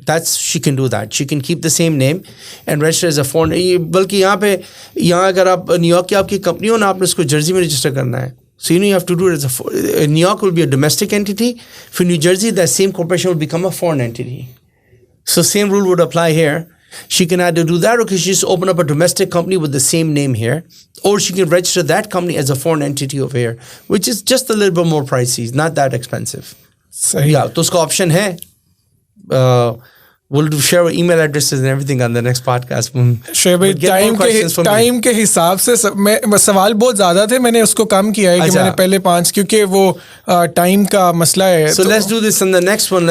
She can do that. She can keep the same name and register as a foreign. बल्कि यहाँ अगर आप न्यूयॉर्क की आपकी कंपनी हो ना, आपने उसको जर्सी में रजिस्टर करना है. So you have to do it as a New York will be a domestic entity. For New Jersey, that same corporation will become a foreign entity. So same rule would apply here. She can either do that or she just open up a domestic company with the same name here, or she can register that company as a foreign entity over here, which is just a little bit more pricey. It's not that expensive. सही. Yeah, तो उसका option है. We'll share our email addresses and everything on the next podcast. Time के हिसाब से सवाल बहुत ज़्यादा थे, मैंने उसको कम किया है कि मैंने पहले 5 क्योंकि वो टाइम का मसला है. So let's do this on the next one.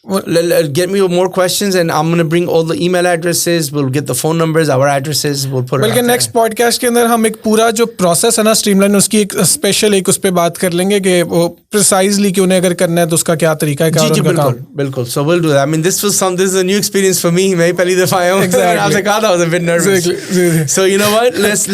Get me more questions, and I'm going to bring all the email addresses. We'll get the phone numbers, our addresses. We'll put it. बल्कि next podcast के अंदर हम एक पूरा जो process है ना streamline, उसकी एक स्पेशल एक उस पे बात कर लेंगे कि वो प्रिसाइजली कि उन्हें अगर करना है तो उसका क्या तरीका है, क्या उनका काम. बिल्कुल. So we'll do that. I mean, this is a new experience for me. मैं पहली दफा आया हूँ. आपसे कहा था, I was a bit nervous. So you know what? Let's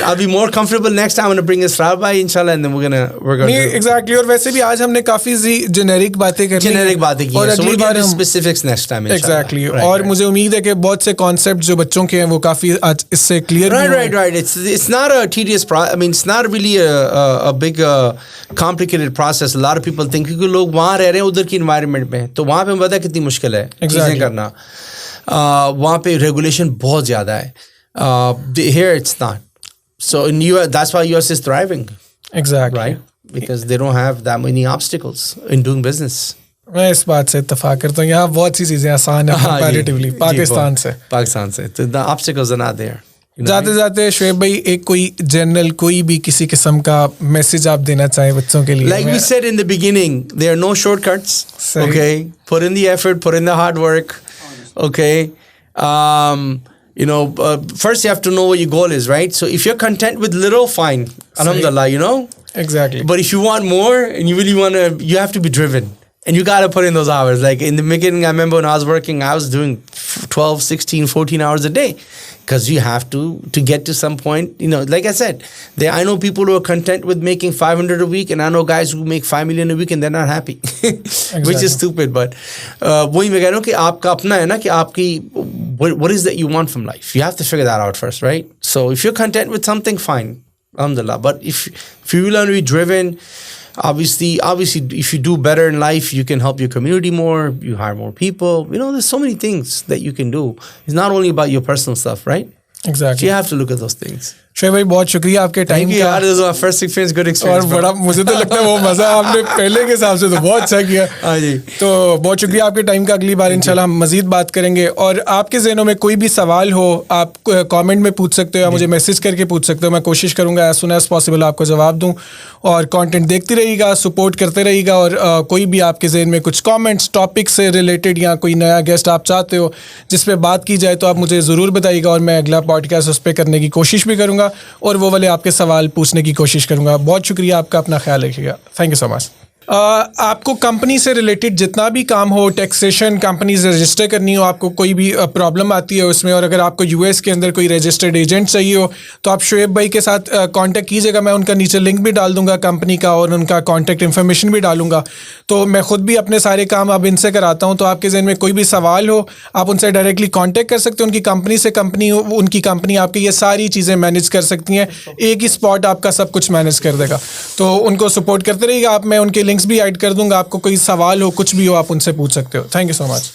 I'll be more comfortable next time. I'm going to bring Israr bhai, inshallah, and then we're going to. Exactly. और वैसे भी आज हमने काफी जेनेरिक बातें कर ली. जेनेरिक बातें की. और अगली बार हम specifics next time. Exactly. और मुझे उम्मीद है कि बहुत से कॉन्सेप्ट जो बच्चों के हैं वो काफी आज इससे clear. Right. It's not a tedious process. I mean, it's not really a big complicated process. A lot of people think क्योंकि लोग वहाँ रह रहे हैं उधर की environment में, तो वहाँ पे पता है कितनी मुश्किल है चीजें करना. वहाँ पे रेगुलेशन बहुत ज्यादा है. Here it's not. So in US, that's why US is thriving. Exactly. Right? Because they don't have that many obstacles in doing business. मैं इस बात से इत्तेफाक करता हूँ. यहाँ बहुत सी चीजें आसान है comparatively पाकिस्तान से. तो the obstacles are not there. जाते जाते शोएब भाई एक कोई जनरल कोई भी किसी किस्म का मैसेज आप देना चाहें बच्चों के लिए. Like we said in the beginning, there are no shortcuts. Okay, put in the effort, put in the hard work. Okay, first you have to know what your goal is, right? So if you're content with little, fine, alhamdulillah, Exactly. But if you want more and you really want to, you have to be driven. And you got to put in those hours. Like in the beginning, I remember when I was working, I was doing 12, 16, 14 hours a day. Because you have to get to some point, like I said, I know people who are content with making 500 a week, and I know guys who make 5 million a week and they're not happy, which is stupid. But वही मैं कह रहा हूँ कि आपका अपना है ना कि आपकी what is that you want from life? You have to figure that out first, right? So if you're content with something, fine, alhamdulillah. But if you really want to be driven, obviously, if you do better in life, you can help your community more. You hire more people. There's so many things that you can do. It's not only about your personal stuff, right? Exactly. So you have to look at those things. Shoaib भाई बहुत शुक्रिया आपके time का. This was our first experience, good experience. और बड़ा मुझे तो लगता है वो मजा आपने पहले के हिसाब से तो बहुत अच्छा किया. हाँ जी. तो बहुत शुक्रिया आपके टाइम का. अगली बार इंशाल्लाह हम मजीद बात करेंगे. और आपके ज़हनों में कोई भी सवाल हो आप कमेंट में पूछ सकते हो या मुझे मैसेज करके पूछ सकते हो. मैं कोशिश करूँगा एज सुन एज पॉसिबल आपको जवाब दूँ. और कंटेंट देखते रहिएगा, सपोर्ट करते रहिएगा. और कोई भी आपके जहन में कुछ कमेंट्स टॉपिक से रिलेटेड या कोई नया गेस्ट आप चाहते हो जिस पे बात की जाए तो आप मुझे ज़रूर बताइएगा और मैं अगला पॉडकास्ट उस पर करने की कोशिश भी करूँगा और वो वाले आपके सवाल पूछने की कोशिश करूँगा. बहुत शुक्रिया आपका. अपना ख्याल रखिएगा. Thank you so much. आपको कंपनी से रिलेटेड जितना भी काम हो, टैक्सेशन, कंपनी रजिस्टर करनी हो, आपको कोई भी प्रॉब्लम आती है उसमें, और अगर आपको यूएस के अंदर कोई रजिस्टर्ड एजेंट चाहिए हो तो आप शोएब भाई के साथ कांटेक्ट कीजिएगा. मैं उनका नीचे लिंक भी डाल दूंगा कंपनी का और उनका कांटेक्ट इन्फॉर्मेशन भी डालूंगा. तो मैं खुद भी अपने सारे काम अब इनसे कराता हूँ. तो आपके जहन में कोई भी सवाल हो आप उनसे डायरेक्टली कॉन्टैक्ट कर सकते हो. उनकी कंपनी से उनकी कंपनी आपकी ये सारी चीज़ें मैनेज कर सकती हैं. एक ही स्पॉट आपका सब कुछ मैनेज कर देगा. तो उनको सपोर्ट करते रहिएगा आप. मैं उनके लिंक्स भी ऐड कर दूंगा. आपको कोई सवाल हो कुछ भी हो आप उनसे पूछ सकते हो. Thank you so much.